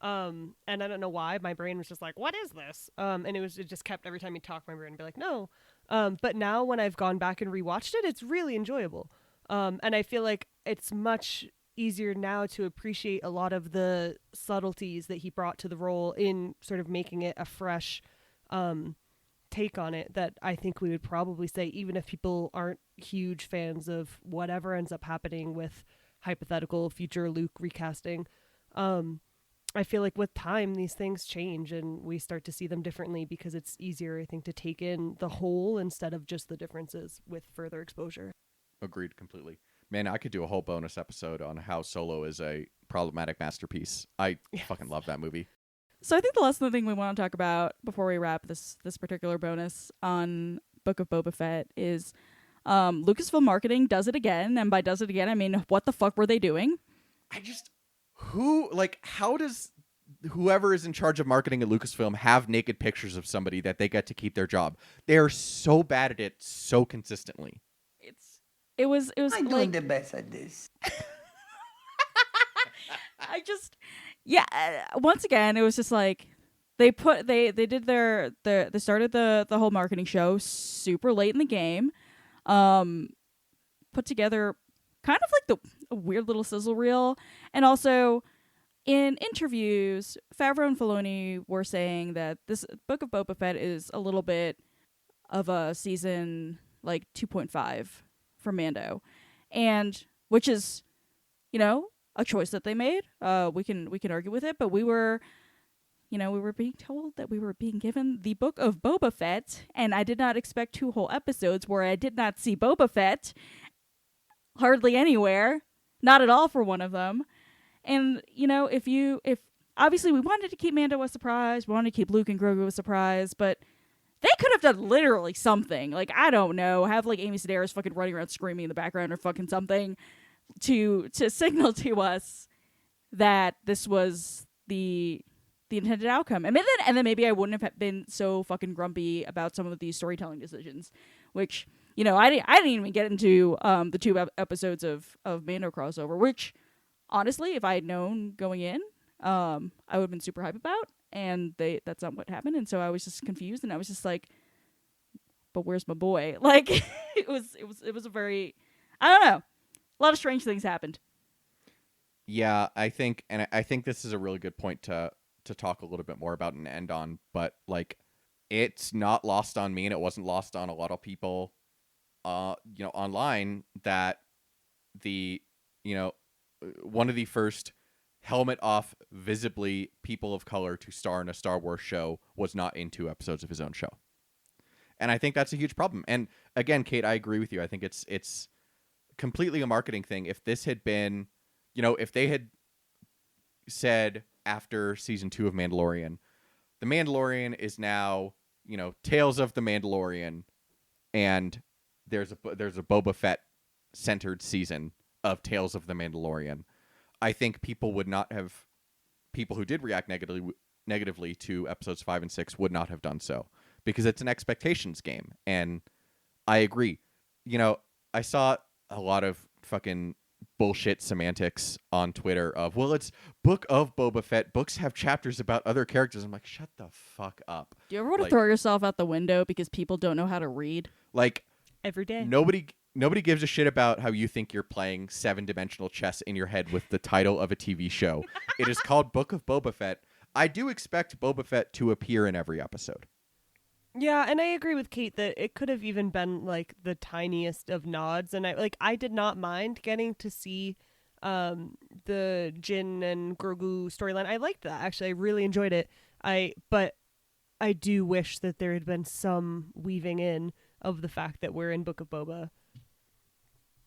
[SPEAKER 3] And I don't know why. My brain was just like, what is this? And it just kept, every time he talked, my brain would be like, no. But now when I've gone back and rewatched it, it's really enjoyable. And I feel like it's much easier now to appreciate a lot of the subtleties that he brought to the role in sort of making it a fresh take on it, that I think we would probably say, even if people aren't huge fans of whatever ends up happening with hypothetical future Luke recasting, I feel like with time these things change and we start to see them differently, because it's easier, I think, to take in the whole instead of just the differences with further exposure.
[SPEAKER 1] Agreed completely. Man, I could do a whole bonus episode on how Solo is a problematic masterpiece. I fucking love that movie.
[SPEAKER 2] So I think the last thing we want to talk about before we wrap this particular bonus on Book of Boba Fett is Lucasfilm marketing does it again, and by does it again I mean what the fuck were they doing?
[SPEAKER 1] How does whoever is in charge of marketing at Lucasfilm have naked pictures of somebody that they get to keep their job? They are so bad at it so consistently.
[SPEAKER 2] It was
[SPEAKER 7] I'm
[SPEAKER 2] like,
[SPEAKER 7] doing the best at this.
[SPEAKER 2] once again it was just like they started the whole marketing show super late in the game, put together kind of like a weird little sizzle reel, and also in interviews Favreau and Filoni were saying that this Book of Boba Fett is a little bit of a season like 2.5 for Mando, and which is, a choice that they made. We can argue with it, but we were being told that we were being given the Book of Boba Fett, and I did not expect 2 whole episodes where I did not see Boba Fett hardly anywhere, not at all for one of them. And if obviously we wanted to keep Mando a surprise, we wanted to keep Luke and Grogu a surprise, but they could have done literally something. Like, I don't know, have like Amy Sedaris fucking running around screaming in the background or fucking something to signal to us that this was the intended outcome. And then maybe I wouldn't have been so fucking grumpy about some of these storytelling decisions, which, I didn't even get into the 2 episodes of Mando crossover, which honestly, if I had known going in, I would have been super hype about. And that's not what happened, and so I was just confused, and I was just like, "But where's my boy?" Like, it was a very, I don't know, a lot of strange things happened.
[SPEAKER 1] Yeah, I think this is a really good point to talk a little bit more about and end on. But like, it's not lost on me, and it wasn't lost on a lot of people, online, that one of the first helmet off, visibly people of color to star in a Star Wars show was not in 2 episodes of his own show. And I think that's a huge problem. And again, Kate, I agree with you. I think it's completely a marketing thing. If this had been, if they had said after season 2 of Mandalorian, The Mandalorian is now, Tales of the Mandalorian, and there's a Boba Fett centered season of Tales of the Mandalorian, I think people who did react negatively to episodes 5 and 6 would not have done so, because it's an expectations game. And I agree. I saw a lot of fucking bullshit semantics on Twitter of, well, it's Book of Boba Fett. Books have chapters about other characters. I'm like, shut the fuck up.
[SPEAKER 2] Do you ever want to throw yourself out the window because people don't know how to read?
[SPEAKER 1] Like,
[SPEAKER 3] Every day.
[SPEAKER 1] Nobody gives a shit about how you think you're playing 7-dimensional chess in your head with the title of a TV show. It is called Book of Boba Fett. I do expect Boba Fett to appear in every episode.
[SPEAKER 3] Yeah, and I agree with Kate that it could have even been like the tiniest of nods, and I did not mind getting to see the Jin and Grogu storyline. I liked that, actually. I really enjoyed it. But I do wish that there had been some weaving in of the fact that we're in Book of Boba.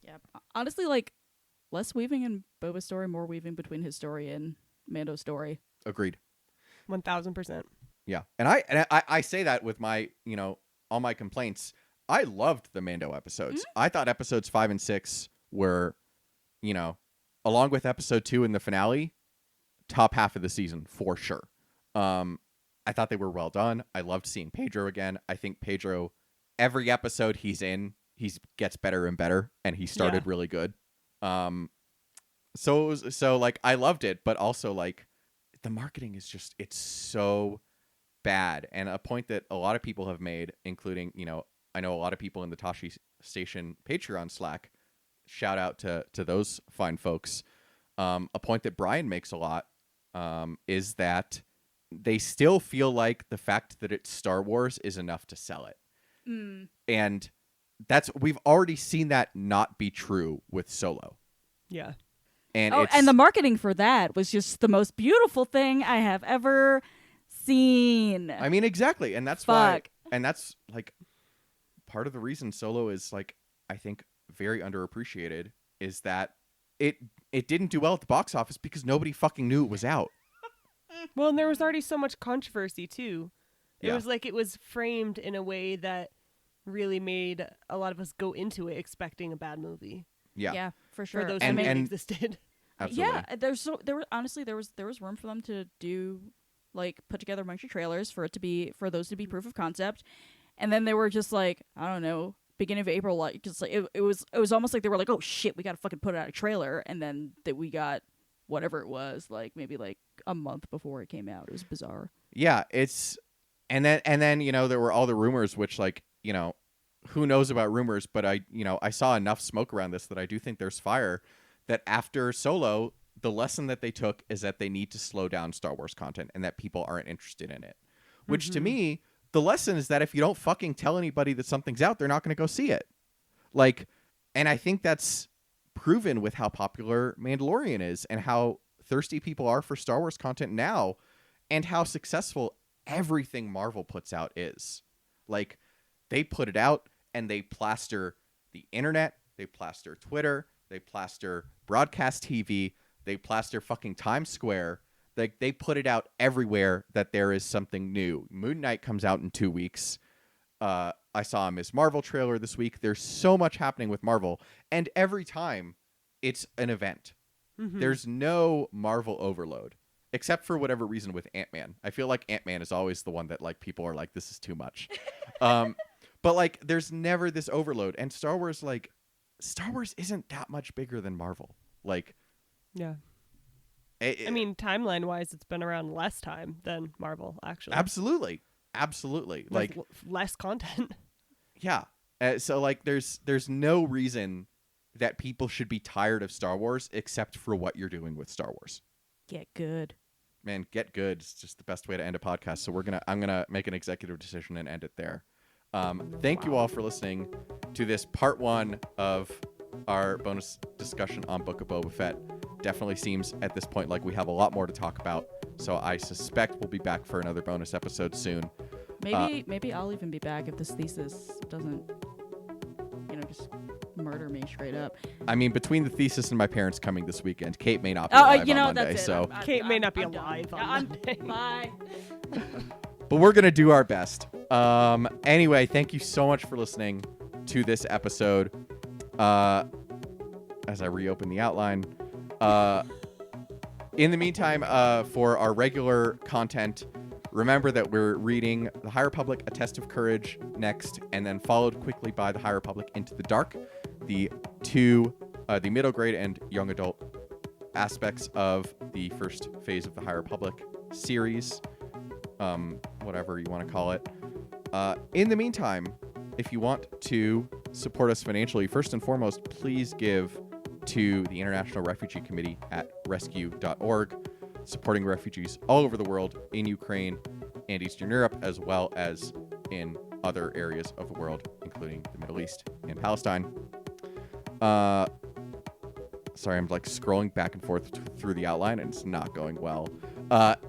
[SPEAKER 2] Yeah, honestly, like, less weaving in Boba's story, more weaving between his story and Mando's story.
[SPEAKER 1] Agreed.
[SPEAKER 3] 1000%.
[SPEAKER 1] Yeah, and I say that with my, all my complaints. I loved the Mando episodes. Mm-hmm. I thought episodes 5 and 6 were, along with episode 2 and the finale, top half of the season for sure. I thought they were well done. I loved seeing Pedro again. I think Pedro, every episode he's in, he gets better and better, and he started really good. So I loved it, but also like the marketing is just, it's so bad. And a point that a lot of people have made, including, I know a lot of people in the Tashi Station Patreon Slack, shout out to those fine folks. A point that Brian makes a lot is that they still feel like the fact that it's Star Wars is enough to sell it. And we've already seen that not be true with Solo.
[SPEAKER 3] Yeah.
[SPEAKER 2] And the marketing for that was just the most beautiful thing I have ever seen.
[SPEAKER 1] I mean, exactly. And that's why, and that's like part of the reason Solo is, like, I think very underappreciated, is that it didn't do well at the box office because nobody fucking knew it was out.
[SPEAKER 3] Well, and there was already so much controversy too. It
[SPEAKER 1] Yeah.
[SPEAKER 3] was like it was framed in a way that really made a lot of us go into it expecting a bad movie.
[SPEAKER 1] Yeah.
[SPEAKER 2] for sure.
[SPEAKER 3] For those
[SPEAKER 1] And-
[SPEAKER 3] who
[SPEAKER 1] and-
[SPEAKER 3] existed.
[SPEAKER 1] Absolutely.
[SPEAKER 2] Yeah, there was room for them to do like put together a bunch of trailers for those to be proof of concept, and then they were just like, I don't know, beginning of April, like just like it was almost like they were like, oh shit, we gotta fucking put out a trailer, and then that we got whatever it was, like maybe like a month before it came out. It was bizarre.
[SPEAKER 1] Yeah, it's and then there were all the rumors, which like who knows about rumors, but I saw enough smoke around this that I do think there's fire. That after Solo, the lesson that they took is that they need to slow down Star Wars content and that people aren't interested in it. Which to me, the lesson is that if you don't fucking tell anybody that something's out, they're not going to go see it. Like, and I think that's proven with how popular Mandalorian is and how thirsty people are for Star Wars content now and how successful everything Marvel puts out is. Like, they put it out and they plaster the internet, they plaster Twitter, they plaster broadcast TV, they plaster fucking Times Square. They put it out everywhere that there is something new. Moon Knight comes out in 2 weeks. I saw a Ms. Marvel trailer this week. There's so much happening with Marvel, and every time it's an event. There's no Marvel overload, except for whatever reason with Ant-Man. I feel like Ant-Man is always the one that like people are like, this is too much. But like, there's never this overload, and Star Wars isn't that much bigger than Marvel. Like,
[SPEAKER 3] Yeah. I mean, timeline-wise, it's been around less time than Marvel, actually.
[SPEAKER 1] absolutely. Like,
[SPEAKER 3] less content.
[SPEAKER 1] yeah. So like, there's no reason that people should be tired of Star Wars except for what you're doing with Star Wars.
[SPEAKER 2] Get good.
[SPEAKER 1] Man, get good. It's just the best way to end a podcast. So I'm gonna make an executive decision and end it there. Thank you all for listening to this part 1 of our bonus discussion on Book of Boba Fett. Definitely seems at this point like we have a lot more to talk about. So I suspect we'll be back for another bonus episode soon.
[SPEAKER 2] Maybe I'll even be back if this thesis doesn't, just murder me straight up.
[SPEAKER 1] I mean, between the thesis and my parents coming this weekend, Kate may not be alive on Monday.
[SPEAKER 2] That's it.
[SPEAKER 1] So,
[SPEAKER 3] Kate may not be
[SPEAKER 2] I'm done.
[SPEAKER 3] alive on
[SPEAKER 2] Yeah,
[SPEAKER 3] Monday.
[SPEAKER 2] Bye.
[SPEAKER 1] but we're gonna do our best. Anyway, thank you so much for listening to this episode. As I reopen the outline. In the meantime, for our regular content, remember that we're reading The High Republic, A Test of Courage next, and then followed quickly by The High Republic Into the Dark, the middle grade and young adult aspects of the first phase of the High Republic series, whatever you want to call it. In the meantime, if you want to support us financially, first and foremost, please give to the International Refugee Committee at rescue.org, supporting refugees all over the world in Ukraine and Eastern Europe, as well as in other areas of the world, including the Middle East and Palestine. Sorry, I'm like scrolling back and forth through the outline, and it's not going well.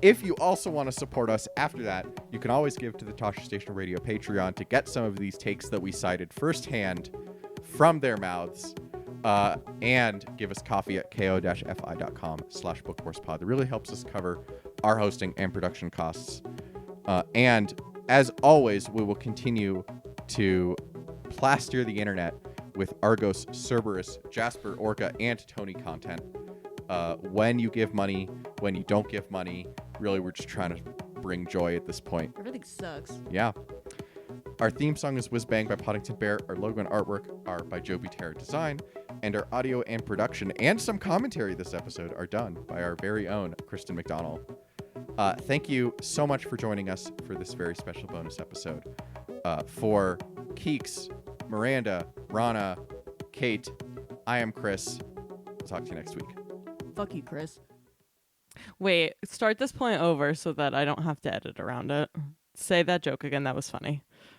[SPEAKER 1] If you also want to support us after that, you can always give to the Tasha Station Radio Patreon to get some of these takes that we cited firsthand from their mouths. And give us coffee at ko-fi.com/bookhorsepod. That really helps us cover our hosting and production costs. And as always, we will continue to plaster the internet with Argos, Cerberus, Jasper, Orca, and Tony content. When you give money, when you don't give money, really we're just trying to bring joy at this point.
[SPEAKER 2] Everything sucks.
[SPEAKER 1] Yeah. Our theme song is Whiz Bang by Poddington Bear. Our logo and artwork are by Joby Terra Design. And our audio and production and some commentary this episode are done by our very own Kristen McDonald. Thank you so much for joining us for this very special bonus episode. For Keeks, Miranda, Rana, Kate, I am Chris. Talk to you next week.
[SPEAKER 2] Fuck you, Chris.
[SPEAKER 4] Wait, start this point over so that I don't have to edit around it. Say that joke again. That was funny.